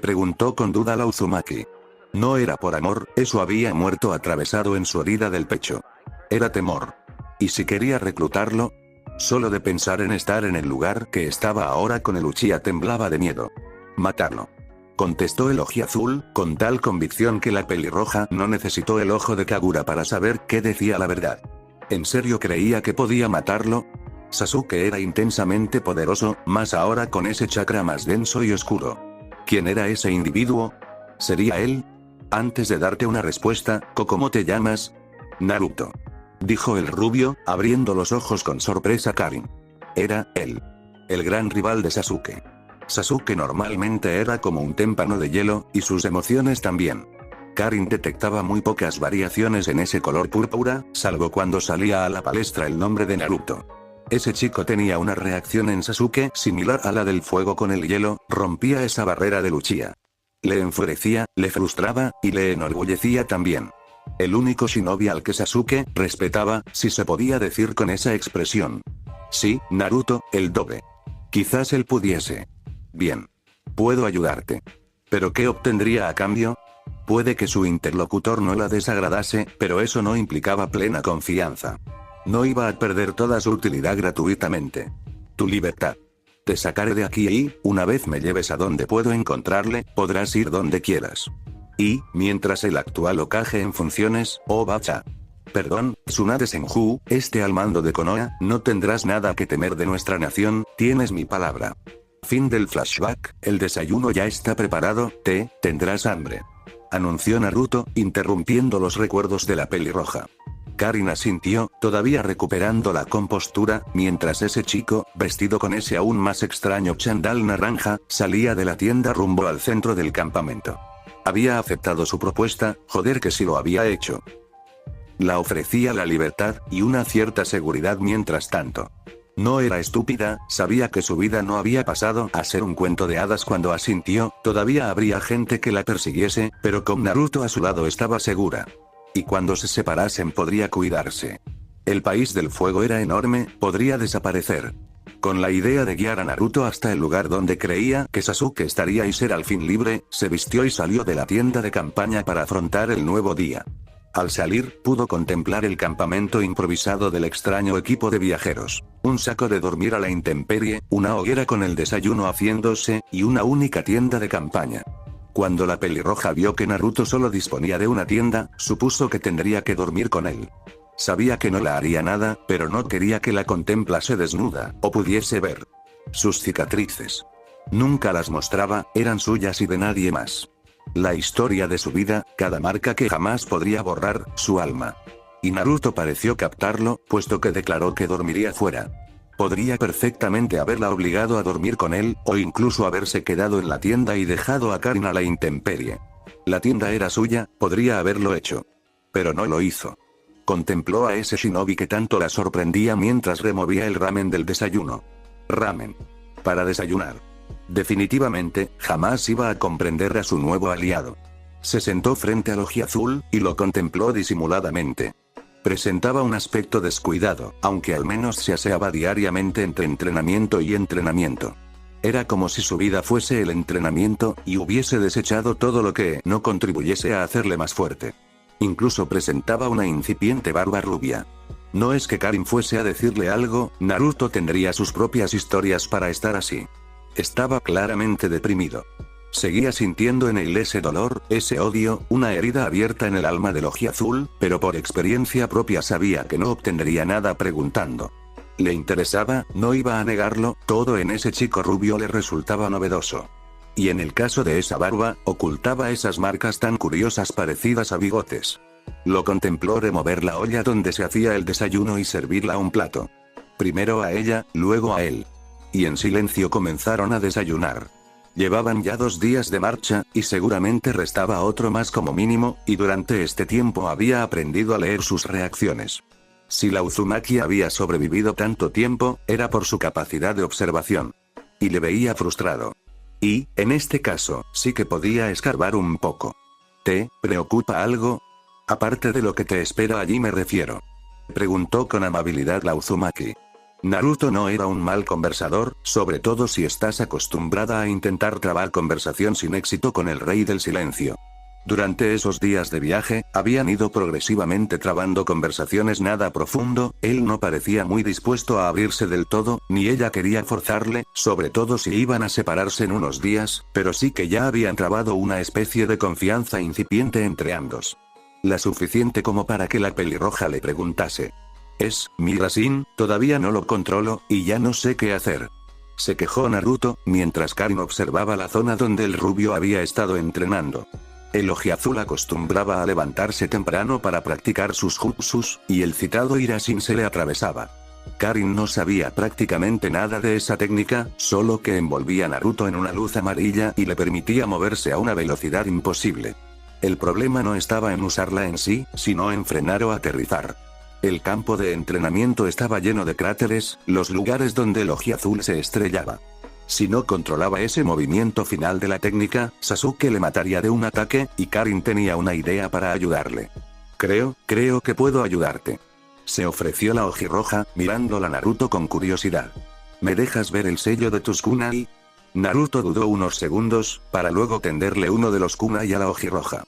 Preguntó con duda la Uzumaki. No era por amor, eso había muerto atravesado en su herida del pecho. Era temor. ¿Y si quería reclutarlo? Solo de pensar en estar en el lugar que estaba ahora con el Uchiha temblaba de miedo. Matarlo. Contestó el ojiazul, con tal convicción que la pelirroja no necesitó el ojo de Kagura para saber que decía la verdad. ¿En serio creía que podía matarlo? Sasuke era intensamente poderoso, más ahora con ese chakra más denso y oscuro. ¿Quién era ese individuo? ¿Sería él? Antes de darte una respuesta, ¿cómo te llamas? Naruto. Dijo el rubio, abriendo los ojos con sorpresa Karin. Era él. El gran rival de Sasuke. Sasuke normalmente era como un témpano de hielo, y sus emociones también. Karin detectaba muy pocas variaciones en ese color púrpura, salvo cuando salía a la palestra el nombre de Naruto. Ese chico tenía una reacción en Sasuke similar a la del fuego con el hielo, rompía esa barrera de Uchiha. Le enfurecía, le frustraba, y le enorgullecía también. El único shinobi al que Sasuke respetaba, si se podía decir con esa expresión. Sí, Naruto, el dobe. Quizás él pudiese. Bien. Puedo ayudarte. ¿Pero qué obtendría a cambio? Puede que su interlocutor no la desagradase, pero eso no implicaba plena confianza. No iba a perder toda su utilidad gratuitamente. Tu libertad. Te sacaré de aquí y, una vez me lleves a donde puedo encontrarle, podrás ir donde quieras. Y, mientras el actual Hokage en funciones, Obacha. Perdón, Tsunade Senju, esté al mando de Konoha, no tendrás nada que temer de nuestra nación, tienes mi palabra. Fin del flashback, el desayuno ya está preparado, tendrás hambre. Anunció Naruto, interrumpiendo los recuerdos de la pelirroja. Karin asintió, todavía recuperando la compostura, mientras ese chico, vestido con ese aún más extraño chándal naranja, salía de la tienda rumbo al centro del campamento. Había aceptado su propuesta, joder que sí lo había hecho. La ofrecía la libertad, y una cierta seguridad mientras tanto. No era estúpida, sabía que su vida no había pasado a ser un cuento de hadas cuando asintió, todavía habría gente que la persiguiese, pero con Naruto a su lado estaba segura. Y cuando se separasen podría cuidarse. El país del fuego era enorme, podría desaparecer. Con la idea de guiar a Naruto hasta el lugar donde creía que Sasuke estaría y ser al fin libre, se vistió y salió de la tienda de campaña para afrontar el nuevo día. Al salir, pudo contemplar el campamento improvisado del extraño equipo de viajeros. Un saco de dormir a la intemperie, una hoguera con el desayuno haciéndose, y una única tienda de campaña. Cuando la pelirroja vio que Naruto solo disponía de una tienda, supuso que tendría que dormir con él. Sabía que no la haría nada, pero no quería que la contemplase desnuda, o pudiese ver sus cicatrices. Nunca las mostraba, eran suyas y de nadie más. La historia de su vida, cada marca que jamás podría borrar, su alma. Y Naruto pareció captarlo, puesto que declaró que dormiría fuera. Podría perfectamente haberla obligado a dormir con él, o incluso haberse quedado en la tienda y dejado a Karin a la intemperie. La tienda era suya, podría haberlo hecho. Pero no lo hizo. Contempló a ese shinobi que tanto la sorprendía mientras removía el ramen del desayuno. Ramen. Para desayunar. Definitivamente, jamás iba a comprender a su nuevo aliado. Se sentó frente al ojiazul, y lo contempló disimuladamente. Presentaba un aspecto descuidado, aunque al menos se aseaba diariamente entre entrenamiento y entrenamiento. Era como si su vida fuese el entrenamiento, y hubiese desechado todo lo que no contribuyese a hacerle más fuerte. Incluso presentaba una incipiente barba rubia. No es que Karin fuese a decirle algo, Naruto tendría sus propias historias para estar así. Estaba claramente deprimido. Seguía sintiendo en él ese dolor, ese odio, una herida abierta en el alma del ojiazul, pero por experiencia propia sabía que no obtendría nada preguntando. Le interesaba, no iba a negarlo, todo en ese chico rubio le resultaba novedoso. Y en el caso de esa barba, ocultaba esas marcas tan curiosas parecidas a bigotes. Lo contempló remover la olla donde se hacía el desayuno y servirla a un plato. Primero a ella, luego a él. Y en silencio comenzaron a desayunar. Llevaban ya 2 días de marcha, y seguramente restaba otro más como mínimo, y durante este tiempo había aprendido a leer sus reacciones. Si la Uzumaki había sobrevivido tanto tiempo, era por su capacidad de observación. Y le veía frustrado. Y, en este caso, sí que podía escarbar un poco. ¿Te preocupa algo? Aparte de lo que te espera allí me refiero. Preguntó con amabilidad la Uzumaki. Naruto no era un mal conversador, sobre todo si estás acostumbrada a intentar trabar conversación sin éxito con el rey del silencio. Durante esos días de viaje, habían ido progresivamente trabando conversaciones nada profundo, él no parecía muy dispuesto a abrirse del todo, ni ella quería forzarle, sobre todo si iban a separarse en unos días, pero sí que ya habían trabado una especie de confianza incipiente entre ambos. La suficiente como para que la pelirroja le preguntase. Mira-sin, todavía no lo controlo, y ya no sé qué hacer. Se quejó Naruto, mientras Karin observaba la zona donde el rubio había estado entrenando. El ojiazul acostumbraba a levantarse temprano para practicar sus jutsus, y el citado Irasin se le atravesaba. Karin no sabía prácticamente nada de esa técnica, solo que envolvía a Naruto en una luz amarilla y le permitía moverse a una velocidad imposible. El problema no estaba en usarla en sí, sino en frenar o aterrizar. El campo de entrenamiento estaba lleno de cráteres, los lugares donde el ojiazul se estrellaba. Si no controlaba ese movimiento final de la técnica, Sasuke le mataría de un ataque, y Karin tenía una idea para ayudarle. Creo que puedo ayudarte. Se ofreció la ojirroja, mirándola a Naruto con curiosidad. ¿Me dejas ver el sello de tus kunai? Naruto dudó unos segundos, para luego tenderle uno de los kunai a la ojirroja.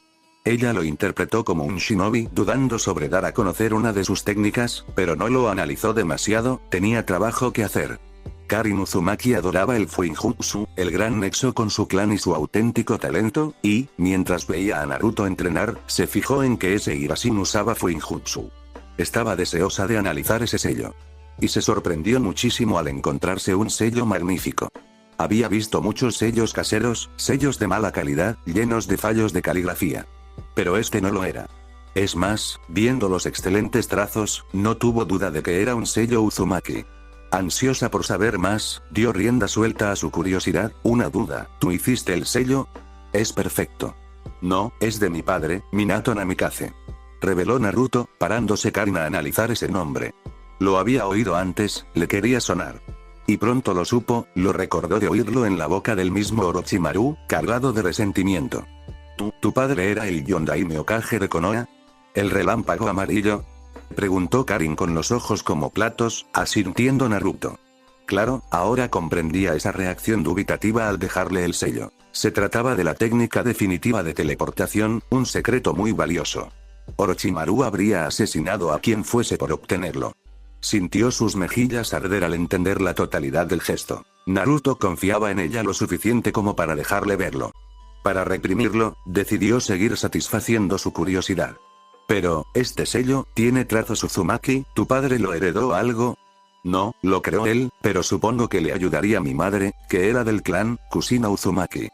Ella lo interpretó como un shinobi, dudando sobre dar a conocer una de sus técnicas, pero no lo analizó demasiado, tenía trabajo que hacer. Karin Uzumaki adoraba el Fuinjutsu, el gran nexo con su clan y su auténtico talento, y, mientras veía a Naruto entrenar, se fijó en que ese Irasin usaba Fuinjutsu. Estaba deseosa de analizar ese sello. Y se sorprendió muchísimo al encontrarse un sello magnífico. Había visto muchos sellos caseros, sellos de mala calidad, llenos de fallos de caligrafía. Pero este no lo era. Es más, viendo los excelentes trazos, no tuvo duda de que era un sello Uzumaki. Ansiosa por saber más, dio rienda suelta a su curiosidad. Una duda, ¿tú hiciste el sello? Es perfecto. No, es de mi padre, Minato Namikaze. Reveló Naruto, parándose Karin a analizar ese nombre. Lo había oído antes, le quería sonar. Y pronto lo supo, lo recordó de oírlo en la boca del mismo Orochimaru, cargado de resentimiento. ¿Tu padre era el Yondaime Hokage de Konoha? ¿El relámpago amarillo? Preguntó Karin con los ojos como platos, asintiendo Naruto. Claro, ahora comprendía esa reacción dubitativa al dejarle el sello. Se trataba de la técnica definitiva de teleportación, un secreto muy valioso. Orochimaru habría asesinado a quien fuese por obtenerlo. Sintió sus mejillas arder al entender la totalidad del gesto. Naruto confiaba en ella lo suficiente como para dejarle verlo. Para reprimirlo, decidió seguir satisfaciendo su curiosidad. Pero, ¿este sello tiene trazos Uzumaki? ¿Tu padre lo heredó algo? No, lo creó él, pero supongo que le ayudaría a mi madre, que era del clan Kushina Uzumaki.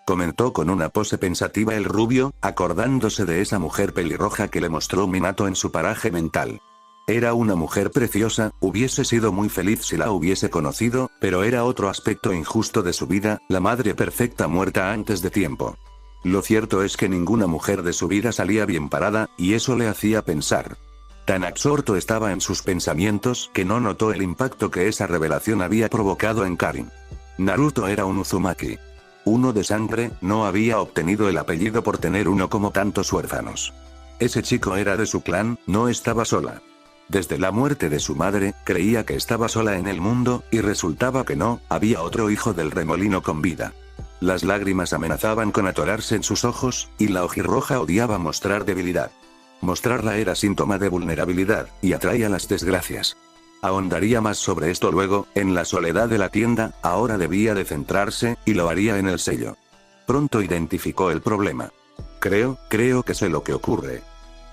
Comentó con una pose pensativa el rubio, acordándose de esa mujer pelirroja que le mostró Minato en su paraje mental. Era una mujer preciosa, hubiese sido muy feliz si la hubiese conocido, pero era otro aspecto injusto de su vida, la madre perfecta muerta antes de tiempo. Lo cierto es que ninguna mujer de su vida salía bien parada, y eso le hacía pensar. Tan absorto estaba en sus pensamientos que no notó el impacto que esa revelación había provocado en Karin. Naruto era un Uzumaki. Uno de sangre, no había obtenido el apellido por tener uno como tantos huérfanos. Ese chico era de su clan, no estaba sola. Desde la muerte de su madre, creía que estaba sola en el mundo, y resultaba que no, había otro hijo del remolino con vida. Las lágrimas amenazaban con atorarse en sus ojos, y la ojirroja odiaba mostrar debilidad. Mostrarla era síntoma de vulnerabilidad, y atraía las desgracias. Ahondaría más sobre esto luego, en la soledad de la tienda, ahora debía de centrarse, y lo haría en el sello. Pronto identificó el problema. Creo que sé lo que ocurre.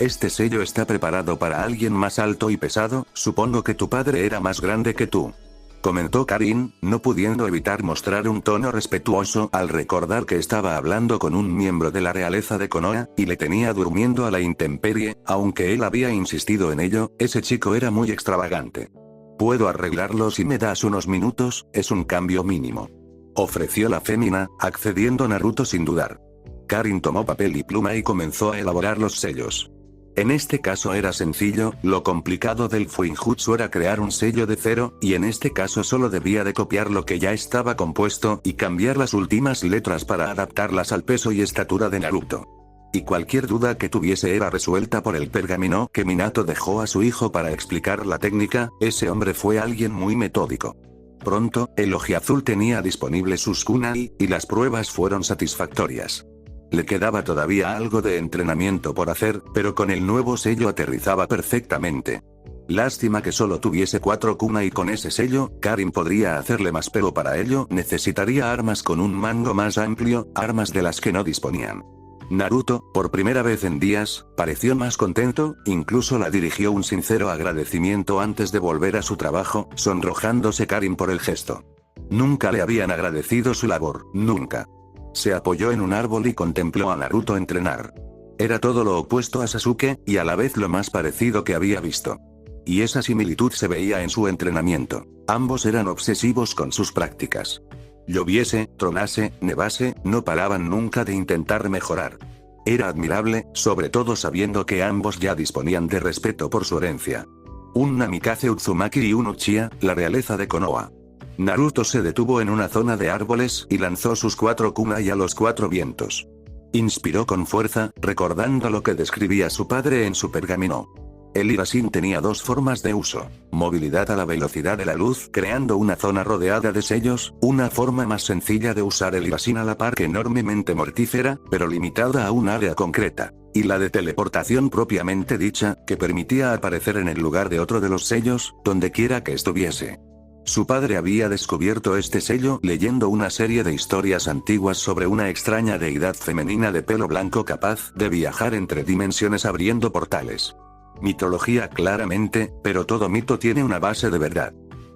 Este sello está preparado para alguien más alto y pesado, supongo que tu padre era más grande que tú. Comentó Karin, no pudiendo evitar mostrar un tono respetuoso al recordar que estaba hablando con un miembro de la realeza de Konoha, y le tenía durmiendo a la intemperie, aunque él había insistido en ello, ese chico era muy extravagante. Puedo arreglarlo si me das unos minutos, es un cambio mínimo. Ofreció la fémina, accediendo Naruto sin dudar. Karin tomó papel y pluma y comenzó a elaborar los sellos. En este caso era sencillo, lo complicado del Fuinjutsu era crear un sello de cero, y en este caso solo debía de copiar lo que ya estaba compuesto y cambiar las últimas letras para adaptarlas al peso y estatura de Naruto. Y cualquier duda que tuviese era resuelta por el pergamino que Minato dejó a su hijo para explicar la técnica. Ese hombre fue alguien muy metódico. Pronto, el Ojiazul tenía disponible sus kunai, y las pruebas fueron satisfactorias. Le quedaba todavía algo de entrenamiento por hacer, pero con el nuevo sello aterrizaba perfectamente. Lástima que solo tuviese 4 kunai y con ese sello, Karin podría hacerle más, pero para ello necesitaría armas con un mango más amplio, armas de las que no disponían. Naruto, por primera vez en días, pareció más contento, incluso la dirigió un sincero agradecimiento antes de volver a su trabajo, sonrojándose Karin por el gesto. Nunca le habían agradecido su labor, nunca. Se apoyó en un árbol y contempló a Naruto entrenar. Era todo lo opuesto a Sasuke, y a la vez lo más parecido que había visto. Y esa similitud se veía en su entrenamiento. Ambos eran obsesivos con sus prácticas. Lloviese, tronase, nevase, no paraban nunca de intentar mejorar. Era admirable, sobre todo sabiendo que ambos ya disponían de respeto por su herencia. Un Namikaze Uzumaki y un Uchiha, la realeza de Konoha. Naruto se detuvo en una zona de árboles y lanzó sus 4 kunai a los 4 vientos. Inspiró con fuerza, recordando lo que describía su padre en su pergamino. El Irasin tenía 2 formas de uso: movilidad a la velocidad de la luz, creando una zona rodeada de sellos, una forma más sencilla de usar el Irasin a la par que enormemente mortífera, pero limitada a un área concreta. Y la de teleportación propiamente dicha, que permitía aparecer en el lugar de otro de los sellos, donde quiera que estuviese. Su padre había descubierto este sello leyendo una serie de historias antiguas sobre una extraña deidad femenina de pelo blanco capaz de viajar entre dimensiones abriendo portales. Mitología claramente, pero todo mito tiene una base de verdad.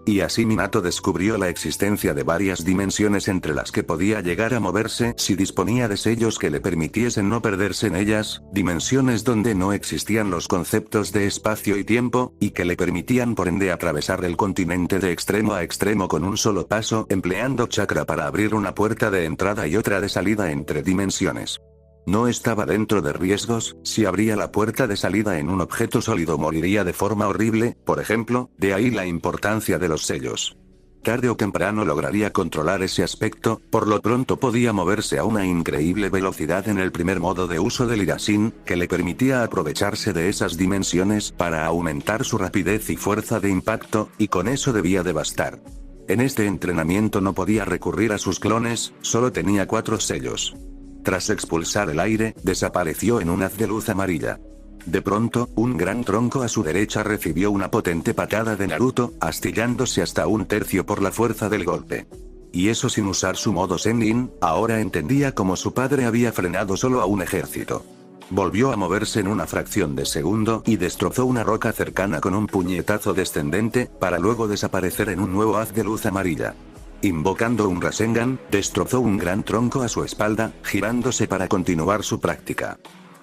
Y así Minato descubrió la existencia de varias dimensiones entre las que podía llegar a moverse si disponía de sellos que le permitiesen no perderse en ellas, dimensiones donde no existían los conceptos de espacio y tiempo, y que le permitían por ende atravesar el continente de extremo a extremo con un solo paso, empleando chakra para abrir una puerta de entrada y otra de salida entre dimensiones. No estaba dentro de riesgos. Si abría la puerta de salida en un objeto sólido moriría de forma horrible, por ejemplo, de ahí la importancia de los sellos. Tarde o temprano lograría controlar ese aspecto, por lo pronto podía moverse a una increíble velocidad en el primer modo de uso del Irasin, que le permitía aprovecharse de esas dimensiones para aumentar su rapidez y fuerza de impacto, y con eso debía de bastar. En este entrenamiento no podía recurrir a sus clones, solo tenía 4 sellos. Tras expulsar el aire, desapareció en un haz de luz amarilla. De pronto, un gran tronco a su derecha recibió una potente patada de Naruto, astillándose hasta 1/3 por la fuerza del golpe. Y eso sin usar su modo Sennin. Ahora entendía cómo su padre había frenado solo a un ejército. Volvió a moverse en una fracción de segundo y destrozó una roca cercana con un puñetazo descendente, para luego desaparecer en un nuevo haz de luz amarilla. Invocando un Rasengan, destrozó un gran tronco a su espalda, girándose para continuar su práctica.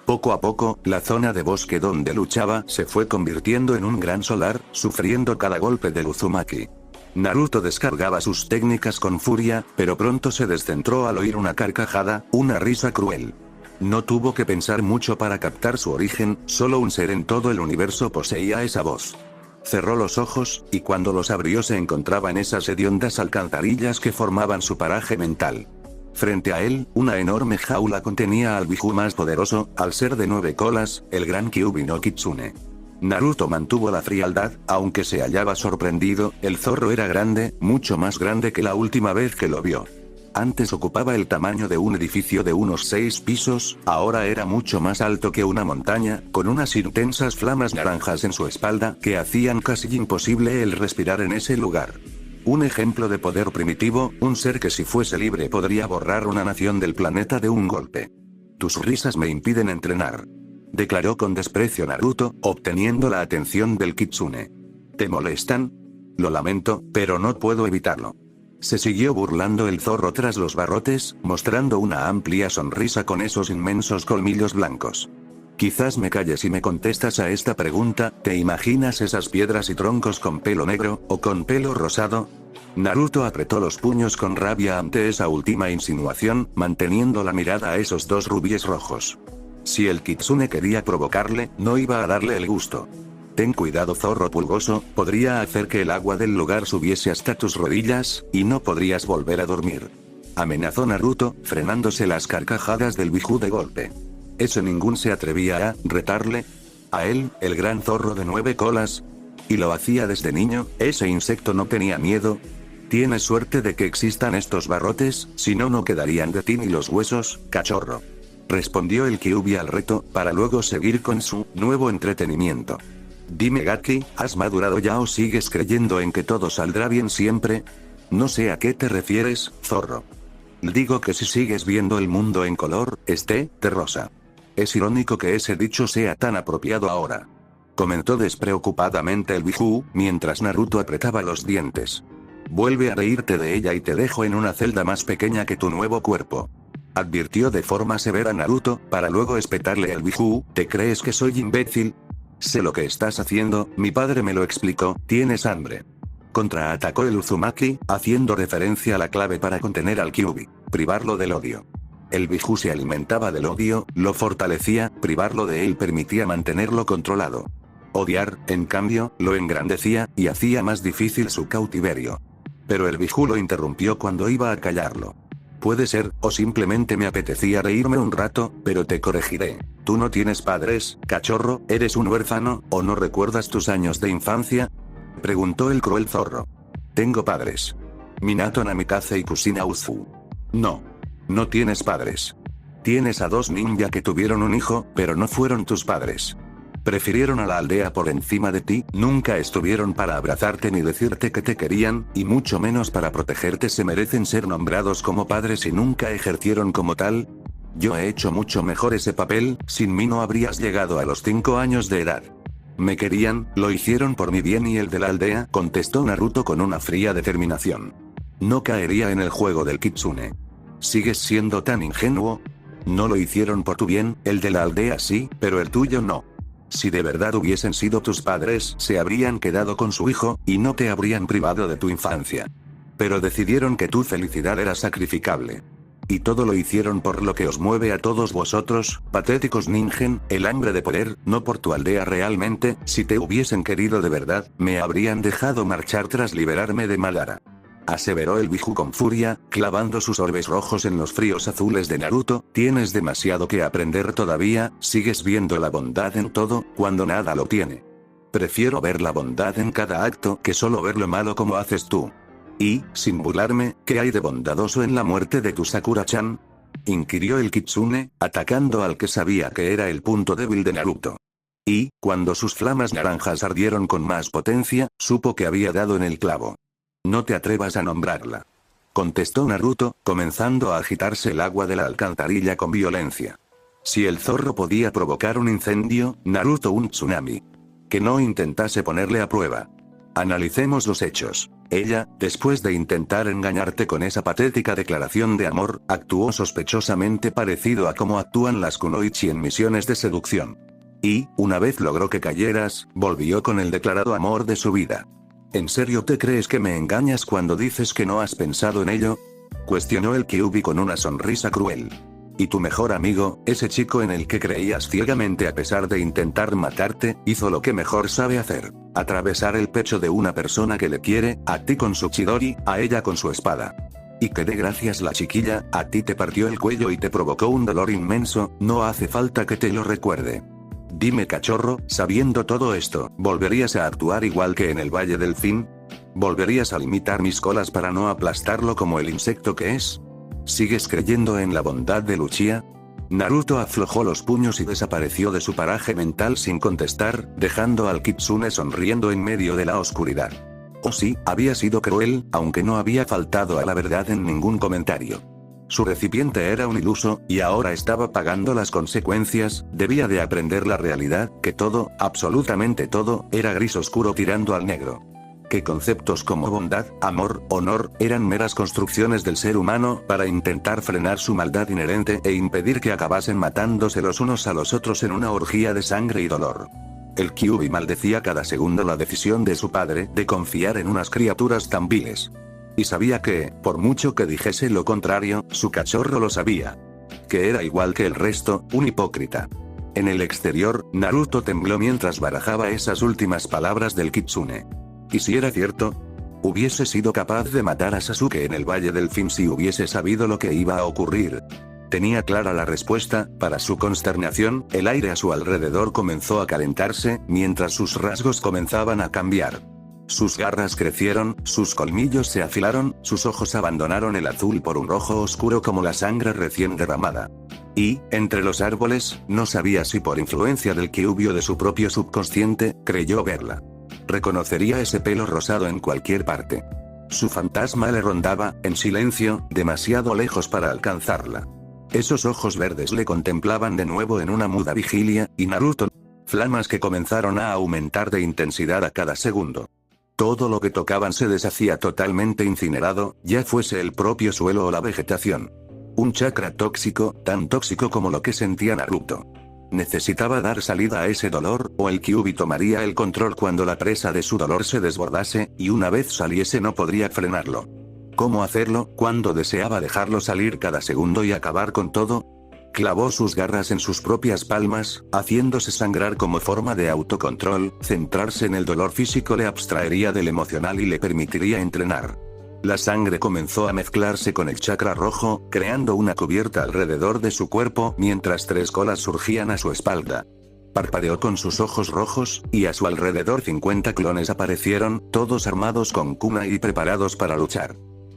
Poco a poco, la zona de bosque donde luchaba se fue convirtiendo en un gran solar, sufriendo cada golpe del Uzumaki. Naruto descargaba sus técnicas con furia, pero pronto se descentró al oír una carcajada, una risa cruel. No tuvo que pensar mucho para captar su origen, solo un ser en todo el universo poseía esa voz. Cerró los ojos, y cuando los abrió se encontraba en esas hediondas alcantarillas que formaban su paraje mental. Frente a él, una enorme jaula contenía al Biju más poderoso, al ser de 9 colas, el gran Kyuubi no Kitsune. Naruto mantuvo la frialdad, aunque se hallaba sorprendido. El zorro era grande, mucho más grande que la última vez que lo vio. Antes ocupaba el tamaño de un edificio de unos 6 pisos, ahora era mucho más alto que una montaña, con unas intensas flamas naranjas en su espalda que hacían casi imposible el respirar en ese lugar. Un ejemplo de poder primitivo, un ser que si fuese libre podría borrar una nación del planeta de un golpe. Tus risas me impiden entrenar, declaró con desprecio Naruto, obteniendo la atención del Kitsune. ¿Te molestan? Lo lamento, pero no puedo evitarlo. Se siguió burlando el zorro tras los barrotes, mostrando una amplia sonrisa con esos inmensos colmillos blancos. Quizás me calles y me contestas a esta pregunta. ¿Te imaginas esas piedras y troncos con pelo negro, o con pelo rosado? Naruto apretó los puños con rabia ante esa última insinuación, manteniendo la mirada a esos 2 rubíes rojos. Si el Kitsune quería provocarle, no iba a darle el gusto. Ten cuidado, zorro pulgoso, podría hacer que el agua del lugar subiese hasta tus rodillas, y no podrías volver a dormir. Amenazó Naruto, frenándose las carcajadas del Biju de golpe. Ese ningún se atrevía a retarle. A él, el gran zorro de 9 colas. Y lo hacía desde niño, ese insecto no tenía miedo. Tienes suerte de que existan estos barrotes, si no, no quedarían de ti ni los huesos, cachorro. Respondió el Kyuubi al reto, para luego seguir con su nuevo entretenimiento. Dime Gatki, ¿has madurado ya o sigues creyendo en que todo saldrá bien siempre? No sé a qué te refieres, zorro. Digo que si sigues viendo el mundo en color, de rosa. Es irónico que ese dicho sea tan apropiado ahora. Comentó despreocupadamente el Biju, mientras Naruto apretaba los dientes. Vuelve a reírte de ella y te dejo en una celda más pequeña que tu nuevo cuerpo. Advirtió de forma severa Naruto, para luego espetarle al Biju, ¿te crees que soy imbécil? Sé lo que estás haciendo, mi padre me lo explicó, tienes hambre. Contraatacó el Uzumaki, haciendo referencia a la clave para contener al Kyuubi, privarlo del odio. El Biju se alimentaba del odio, lo fortalecía, privarlo de él permitía mantenerlo controlado. Odiar, en cambio, lo engrandecía, y hacía más difícil su cautiverio. Pero el Biju lo interrumpió cuando iba a callarlo. Puede ser, o simplemente me apetecía reírme un rato, pero te corregiré. ¿Tú no tienes padres, cachorro? ¿Eres un huérfano, o no recuerdas tus años de infancia? Preguntó el cruel zorro. Tengo padres. Minato Namikaze y Kusina Uzu. No. No tienes padres. Tienes a 2 ninja que tuvieron un hijo, pero no fueron tus padres. Prefirieron a la aldea por encima de ti, nunca estuvieron para abrazarte ni decirte que te querían, y mucho menos para protegerte. Se merecen ser nombrados como padres y nunca ejercieron como tal. Yo he hecho mucho mejor ese papel, sin mí no habrías llegado a los 5 años de edad. Me querían, lo hicieron por mi bien y el de la aldea, contestó Naruto con una fría determinación. No caería en el juego del kitsune. ¿Sigues siendo tan ingenuo? No lo hicieron por tu bien, el de la aldea sí, pero el tuyo no. Si de verdad hubiesen sido tus padres, se habrían quedado con su hijo, y no te habrían privado de tu infancia. Pero decidieron que tu felicidad era sacrificable. Y todo lo hicieron por lo que os mueve a todos vosotros, patéticos ningen, el hambre de poder, no por tu aldea realmente. Si te hubiesen querido de verdad, me habrían dejado marchar tras liberarme de Madara. Aseveró el Biju con furia, clavando sus orbes rojos en los fríos azules de Naruto. Tienes demasiado que aprender todavía, sigues viendo la bondad en todo, cuando nada lo tiene. Prefiero ver la bondad en cada acto que solo ver lo malo como haces tú. Y, sin burlarme, ¿qué hay de bondadoso en la muerte de tu Sakura-chan? Inquirió el Kitsune, atacando al que sabía que era el punto débil de Naruto. Y, cuando sus flamas naranjas ardieron con más potencia, supo que había dado en el clavo. No te atrevas a nombrarla. Contestó Naruto, comenzando a agitarse el agua de la alcantarilla con violencia. Si el zorro podía provocar un incendio, Naruto un tsunami. Que no intentase ponerle a prueba. Analicemos los hechos. Ella, después de intentar engañarte con esa patética declaración de amor, actuó sospechosamente parecido a cómo actúan las kunoichi en misiones de seducción. Y, una vez logró que cayeras, volvió con el declarado amor de su vida. ¿En serio te crees que me engañas cuando dices que no has pensado en ello? Cuestionó el Kyuubi con una sonrisa cruel. Y tu mejor amigo, ese chico en el que creías ciegamente a pesar de intentar matarte, hizo lo que mejor sabe hacer. Atravesar el pecho de una persona que le quiere, a ti con su chidori, a ella con su espada. Y que de gracias la chiquilla, a ti te partió el cuello y te provocó un dolor inmenso, no hace falta que te lo recuerde. Dime cachorro, sabiendo todo esto, ¿volverías a actuar igual que en el Valle del Fin? ¿Volverías a limitar mis colas para no aplastarlo como el insecto que es? ¿Sigues creyendo en la bondad de Uchiha? Naruto aflojó los puños y desapareció de su paraje mental sin contestar, dejando al Kitsune sonriendo en medio de la oscuridad. Oh sí, había sido cruel, aunque no había faltado a la verdad en ningún comentario. Su recipiente era un iluso, y ahora estaba pagando las consecuencias. Debía de aprender la realidad, que todo, absolutamente todo, era gris oscuro tirando al negro. Que conceptos como bondad, amor, honor, eran meras construcciones del ser humano, para intentar frenar su maldad inherente e impedir que acabasen matándose los unos a los otros en una orgía de sangre y dolor. El Kyuubi maldecía cada segundo la decisión de su padre de confiar en unas criaturas tan viles. Y sabía que, por mucho que dijese lo contrario, su cachorro lo sabía. Que era igual que el resto, un hipócrita. En el exterior, Naruto tembló mientras barajaba esas últimas palabras del Kitsune. ¿Y si era cierto? ¿Hubiese sido capaz de matar a Sasuke en el Valle del Fin si hubiese sabido lo que iba a ocurrir? Tenía clara la respuesta. Para su consternación, el aire a su alrededor comenzó a calentarse, mientras sus rasgos comenzaban a cambiar. Sus garras crecieron, sus colmillos se afilaron, sus ojos abandonaron el azul por un rojo oscuro como la sangre recién derramada. Y, entre los árboles, no sabía si por influencia del Kyubio de su propio subconsciente, creyó verla. Reconocería ese pelo rosado en cualquier parte. Su fantasma le rondaba, en silencio, demasiado lejos para alcanzarla. Esos ojos verdes le contemplaban de nuevo en una muda vigilia, y Naruto. Flamas que comenzaron a aumentar de intensidad a cada segundo. Todo lo que tocaban se deshacía totalmente incinerado, ya fuese el propio suelo o la vegetación. Un chakra tóxico, tan tóxico como lo que sentía Naruto. Necesitaba dar salida a ese dolor, o el Kyuubi tomaría el control cuando la presa de su dolor se desbordase, y una vez saliese no podría frenarlo. ¿Cómo hacerlo, cuando deseaba dejarlo salir cada segundo y acabar con todo? Clavó sus garras en sus propias palmas, haciéndose sangrar como forma de autocontrol. Centrarse en el dolor físico le abstraería del emocional y le permitiría entrenar. La sangre comenzó a mezclarse con el chakra rojo, creando una cubierta alrededor de su cuerpo, mientras 3 colas surgían a su espalda. Parpadeó con sus ojos rojos, y a su alrededor 50 clones aparecieron, todos armados con kunai y preparados para luchar.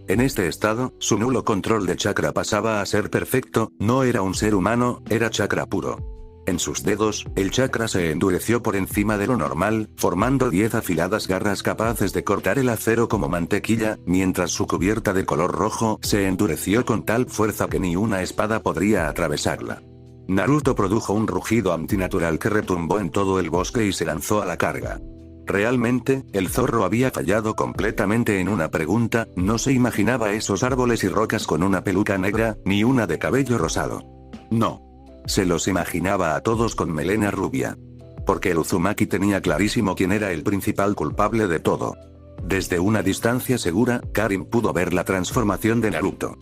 En este estado, su nulo control de chakra pasaba a ser perfecto. No era un ser humano, era chakra puro. En sus dedos, el chakra se endureció por encima de lo normal, formando 10 afiladas garras capaces de cortar el acero como mantequilla, mientras su cubierta de color rojo se endureció con tal fuerza que ni una espada podría atravesarla. Naruto produjo un rugido antinatural que retumbó en todo el bosque y se lanzó a la carga. Realmente, el zorro había fallado completamente en una pregunta. No se imaginaba esos árboles y rocas con una peluca negra, ni una de cabello rosado. No. Se los imaginaba a todos con melena rubia. Porque el Uzumaki tenía clarísimo quién era el principal culpable de todo. Desde una distancia segura, Karin pudo ver la transformación de Naruto.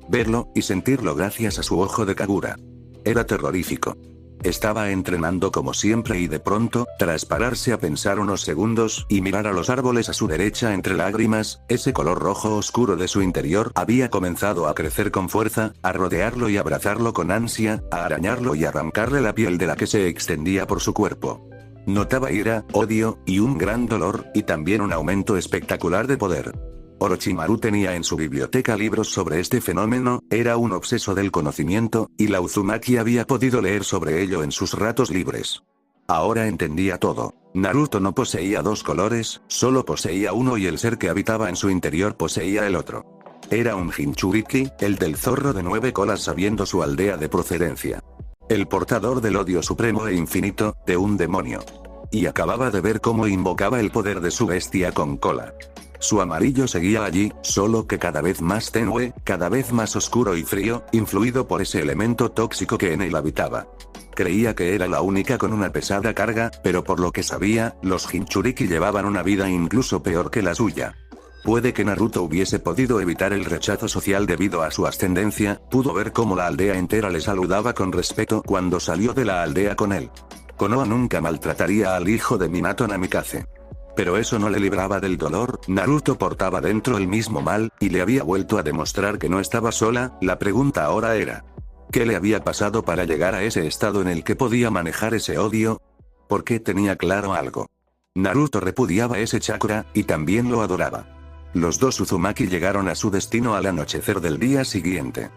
Verlo, y sentirlo gracias a su ojo de Kagura. Era terrorífico. Estaba entrenando como siempre y de pronto, tras pararse a pensar unos segundos y mirar a los árboles a su derecha entre lágrimas, ese color rojo oscuro de su interior había comenzado a crecer con fuerza, a rodearlo y abrazarlo con ansia, a arañarlo y arrancarle la piel de la que se extendía por su cuerpo. Notaba ira, odio, y un gran dolor, y también un aumento espectacular de poder. Orochimaru tenía en su biblioteca libros sobre este fenómeno, era un obseso del conocimiento, y la Uzumaki había podido leer sobre ello en sus ratos libres. Ahora entendía todo. Naruto no poseía 2 colores, solo poseía uno y el ser que habitaba en su interior poseía el otro. Era un Jinchuriki, el del zorro de 9 colas sabiendo su aldea de procedencia. El portador del odio supremo e infinito, de un demonio. Y acababa de ver cómo invocaba el poder de su bestia con cola. Su amarillo seguía allí, solo que cada vez más tenue, cada vez más oscuro y frío, influido por ese elemento tóxico que en él habitaba. Creía que era la única con una pesada carga, pero por lo que sabía, los Jinchuriki llevaban una vida incluso peor que la suya. Puede que Naruto hubiese podido evitar el rechazo social debido a su ascendencia, pudo ver cómo la aldea entera le saludaba con respeto cuando salió de la aldea con él. Konoha nunca maltrataría al hijo de Minato Namikaze. Pero eso no le libraba del dolor. Naruto portaba dentro el mismo mal, y le había vuelto a demostrar que no estaba sola. La pregunta ahora era: ¿qué le había pasado para llegar a ese estado en el que podía manejar ese odio? ¿Por qué tenía claro algo? Naruto repudiaba ese chakra, y también lo adoraba. Los 2 Uzumaki llegaron a su destino al anochecer del día siguiente.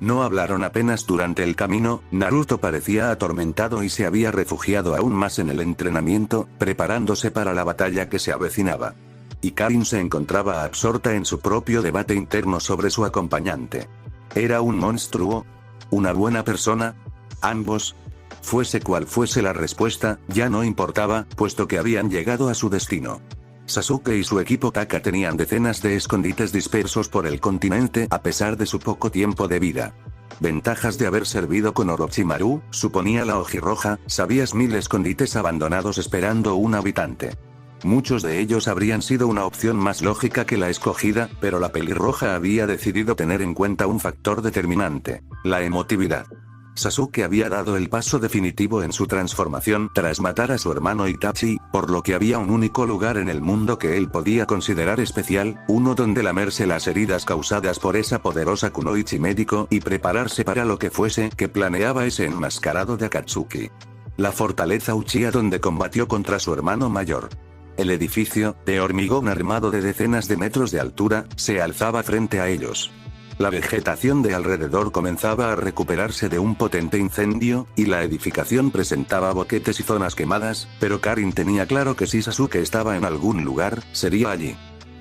No hablaron apenas durante el camino. Naruto parecía atormentado y se había refugiado aún más en el entrenamiento, preparándose para la batalla que se avecinaba. Y Karin se encontraba absorta en su propio debate interno sobre su acompañante. ¿Era un monstruo? ¿Una buena persona? Ambos. Fuese cual fuese la respuesta, ya no importaba, puesto que habían llegado a su destino. Sasuke y su equipo Taka tenían decenas de escondites dispersos por el continente a pesar de su poco tiempo de vida. Ventajas de haber servido con Orochimaru, suponía la Ojirroja, sabías 1000 escondites abandonados esperando un habitante. Muchos de ellos habrían sido una opción más lógica que la escogida, pero la pelirroja había decidido tener en cuenta un factor determinante: la emotividad. Sasuke había dado el paso definitivo en su transformación tras matar a su hermano Itachi, Por lo que había un único lugar en el mundo que él podía considerar especial, uno donde lamerse las heridas causadas por esa poderosa kunoichi médico y prepararse para lo que fuese que planeaba ese enmascarado de Akatsuki. La fortaleza Uchiha donde combatió contra su hermano mayor. El edificio, de hormigón armado de decenas de metros de altura, se alzaba frente a ellos. La vegetación de alrededor comenzaba a recuperarse de un potente incendio, y la edificación presentaba boquetes y zonas quemadas, pero Karin tenía claro que si Sasuke estaba en algún lugar, sería allí.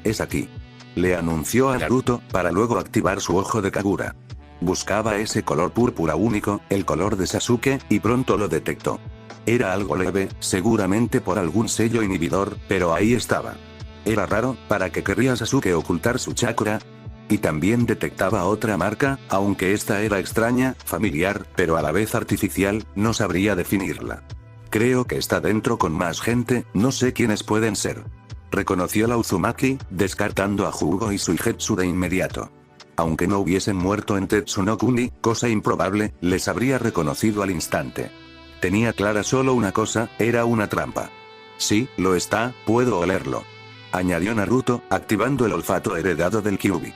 Es aquí. Le anunció a Naruto, para luego activar su ojo de Kagura. Buscaba ese color púrpura único, el color de Sasuke, y pronto lo detectó. Era algo leve, seguramente por algún sello inhibidor, pero ahí estaba. Era raro, ¿para qué querría Sasuke ocultar su chakra? Y también detectaba otra marca, aunque esta era extraña, familiar, pero a la vez artificial, no sabría definirla. Creo que está dentro con más gente, no sé quiénes pueden ser. Reconoció la Uzumaki, descartando a Jugo y Suigetsu de inmediato. Aunque no hubiesen muerto en Tetsunokuni, cosa improbable, les habría reconocido al instante. Tenía clara solo una cosa, era una trampa. Sí, lo está, puedo olerlo. Añadió Naruto, activando el olfato heredado del Kyuubi.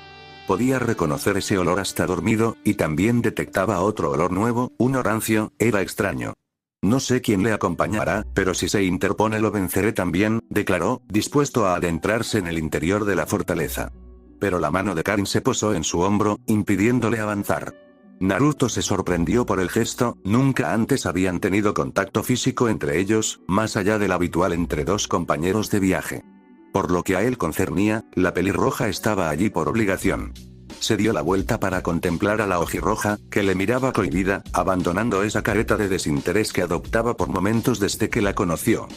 Podía reconocer ese olor hasta dormido, y también detectaba otro olor nuevo, uno rancio, era extraño. No sé quién le acompañará, pero si se interpone lo venceré también, declaró, dispuesto a adentrarse en el interior de la fortaleza. Pero la mano de Karin se posó en su hombro, impidiéndole avanzar. Naruto se sorprendió por el gesto, nunca antes habían tenido contacto físico entre ellos, más allá del habitual entre dos compañeros de viaje. Por lo que a él concernía, la pelirroja estaba allí por obligación. Se dio la vuelta para contemplar a la ojirroja, que le miraba cohibida, abandonando esa careta de desinterés que adoptaba por momentos desde que la conoció.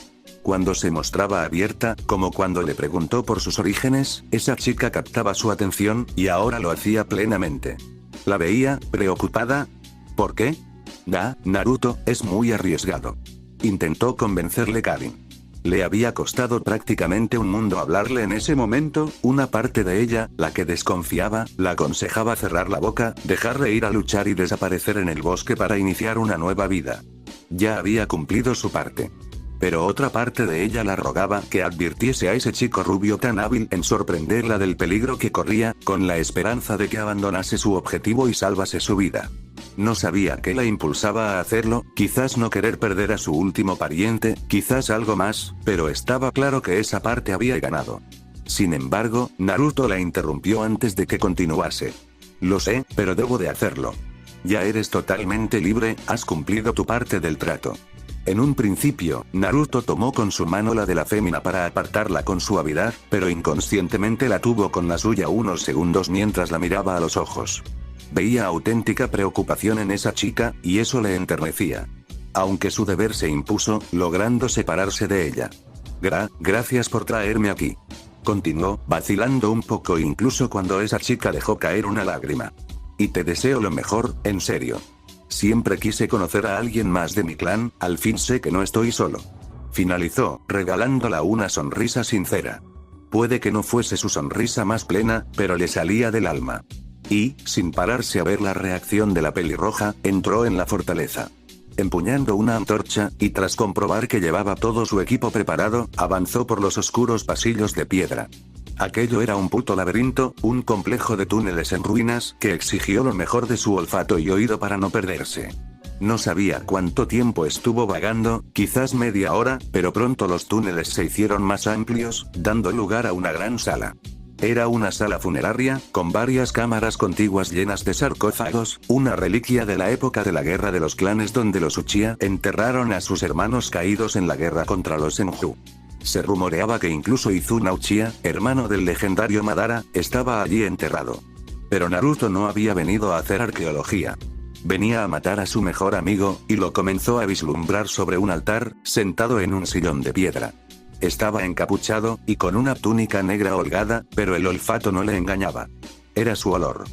Cuando se mostraba abierta, como cuando le preguntó por sus orígenes, esa chica captaba su atención, y ahora lo hacía plenamente. La veía, preocupada. ¿Por qué? Naruto, es muy arriesgado. Intentó convencerle Karin. Le había costado prácticamente un mundo hablarle en ese momento, una parte de ella, la que desconfiaba, la aconsejaba cerrar la boca, dejarle ir a luchar y desaparecer en el bosque para iniciar una nueva vida. Ya había cumplido su parte. Pero otra parte de ella la rogaba que advirtiese a ese chico rubio tan hábil en sorprenderla del peligro que corría, con la esperanza de que abandonase su objetivo y salvase su vida. No sabía qué la impulsaba a hacerlo, quizás no querer perder a su último pariente, quizás algo más, pero estaba claro que esa parte había ganado. Sin embargo, Naruto la interrumpió antes de que continuase. Lo sé, pero debo de hacerlo. Ya eres totalmente libre, has cumplido tu parte del trato. En un principio, Naruto tomó con su mano la de la fémina para apartarla con suavidad, pero inconscientemente la tuvo con la suya unos segundos mientras la miraba a los ojos. Veía auténtica preocupación en esa chica, y eso le enternecía. Aunque su deber se impuso, logrando separarse de ella. Gracias por traerme aquí. Continuó, vacilando un poco incluso cuando esa chica dejó caer una lágrima. Y te deseo lo mejor, en serio. Siempre quise conocer a alguien más de mi clan, al fin sé que no estoy solo. Finalizó, regalándola una sonrisa sincera. Puede que no fuese su sonrisa más plena, pero le salía del alma. Y, sin pararse a ver la reacción de la pelirroja, entró en la fortaleza. Empuñando una antorcha, y tras comprobar que llevaba todo su equipo preparado, avanzó por los oscuros pasillos de piedra. Aquello era un puto laberinto, un complejo de túneles en ruinas, que exigió lo mejor de su olfato y oído para no perderse. No sabía cuánto tiempo estuvo vagando, quizás media hora, pero pronto los túneles se hicieron más amplios, dando lugar a una gran sala. Era una sala funeraria, con varias cámaras contiguas llenas de sarcófagos, una reliquia de la época de la guerra de los clanes donde los Uchiha enterraron a sus hermanos caídos en la guerra contra los Senju. Se rumoreaba que incluso Izuna Uchiha, hermano del legendario Madara, estaba allí enterrado. Pero Naruto no había venido a hacer arqueología. Venía a matar a su mejor amigo, y lo comenzó a vislumbrar sobre un altar, sentado en un sillón de piedra. Estaba encapuchado, y con una túnica negra holgada, pero el olfato no le engañaba. Era su olor.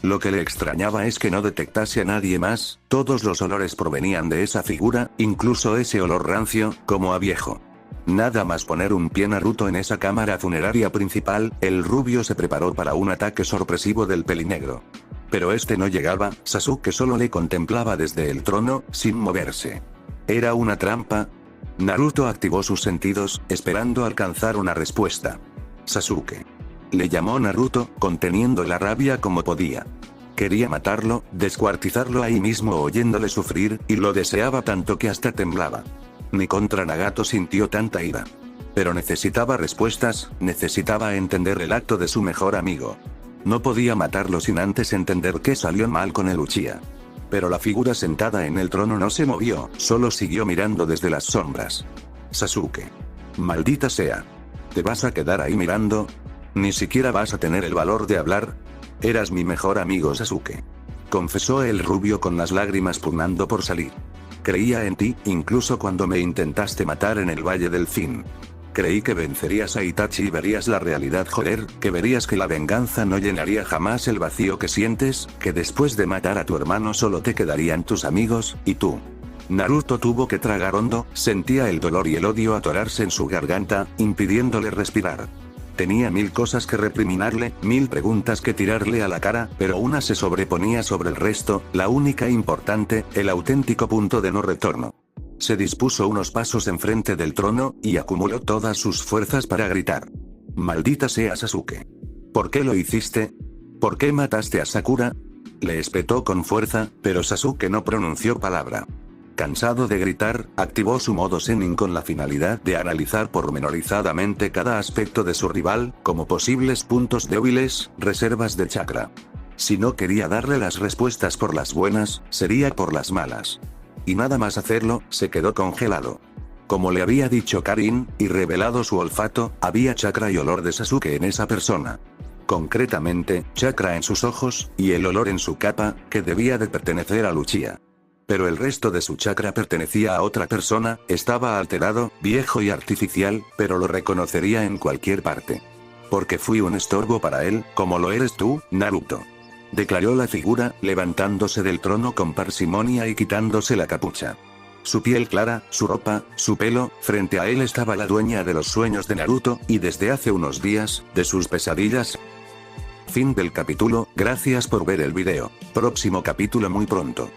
Lo que le extrañaba es que no detectase a nadie más, todos los olores provenían de esa figura, incluso ese olor rancio, como a viejo. Nada más poner un pie Naruto en esa cámara funeraria principal, el rubio se preparó para un ataque sorpresivo del pelinegro. Pero este no llegaba, Sasuke solo le contemplaba desde el trono, sin moverse. ¿Era una trampa? Naruto activó sus sentidos, esperando alcanzar una respuesta. Sasuke. Le llamó Naruto, conteniendo la rabia como podía. Quería matarlo, descuartizarlo ahí mismo oyéndole sufrir, y lo deseaba tanto que hasta temblaba. Ni contra Nagato sintió tanta ira. Pero necesitaba respuestas, necesitaba entender el acto de su mejor amigo. No podía matarlo sin antes entender qué salió mal con el Uchiha. Pero la figura sentada en el trono no se movió, solo siguió mirando desde las sombras. Sasuke. Maldita sea. ¿Te vas a quedar ahí mirando? ¿Ni siquiera vas a tener el valor de hablar? Eras mi mejor amigo Sasuke. Confesó el rubio con las lágrimas pugnando por salir. Creía en ti, incluso cuando me intentaste matar en el Valle del Fin. Creí que vencerías a Itachi y verías la realidad, joder, que verías que la venganza no llenaría jamás el vacío que sientes, que después de matar a tu hermano solo te quedarían tus amigos, y tú. Naruto tuvo que tragar hondo, sentía el dolor y el odio atorarse en su garganta, impidiéndole respirar. Tenía 1000 cosas que recriminarle, 1000 preguntas que tirarle a la cara, pero una se sobreponía sobre el resto, la única importante, el auténtico punto de no retorno. Se dispuso unos pasos enfrente del trono, y acumuló todas sus fuerzas para gritar. Maldita sea Sasuke. ¿Por qué lo hiciste? ¿Por qué mataste a Sakura? Le espetó con fuerza, pero Sasuke no pronunció palabra. Cansado de gritar, activó su modo Sennin con la finalidad de analizar pormenorizadamente cada aspecto de su rival, como posibles puntos débiles, reservas de chakra. Si no quería darle las respuestas por las buenas, sería por las malas. Y nada más hacerlo, se quedó congelado. Como le había dicho Karin, y revelado su olfato, había chakra y olor de Sasuke en esa persona. Concretamente, chakra en sus ojos, y el olor en su capa, que debía de pertenecer a Uchiha. Pero el resto de su chakra pertenecía a otra persona, estaba alterado, viejo y artificial, pero lo reconocería en cualquier parte. Porque fui un estorbo para él, como lo eres tú, Naruto. Declaró la figura, levantándose del trono con parsimonia y quitándose la capucha. Su piel clara, su ropa, su pelo, frente a él estaba la dueña de los sueños de Naruto, y desde hace unos días, de sus pesadillas. Fin del capítulo, gracias por ver el video. Próximo capítulo muy pronto.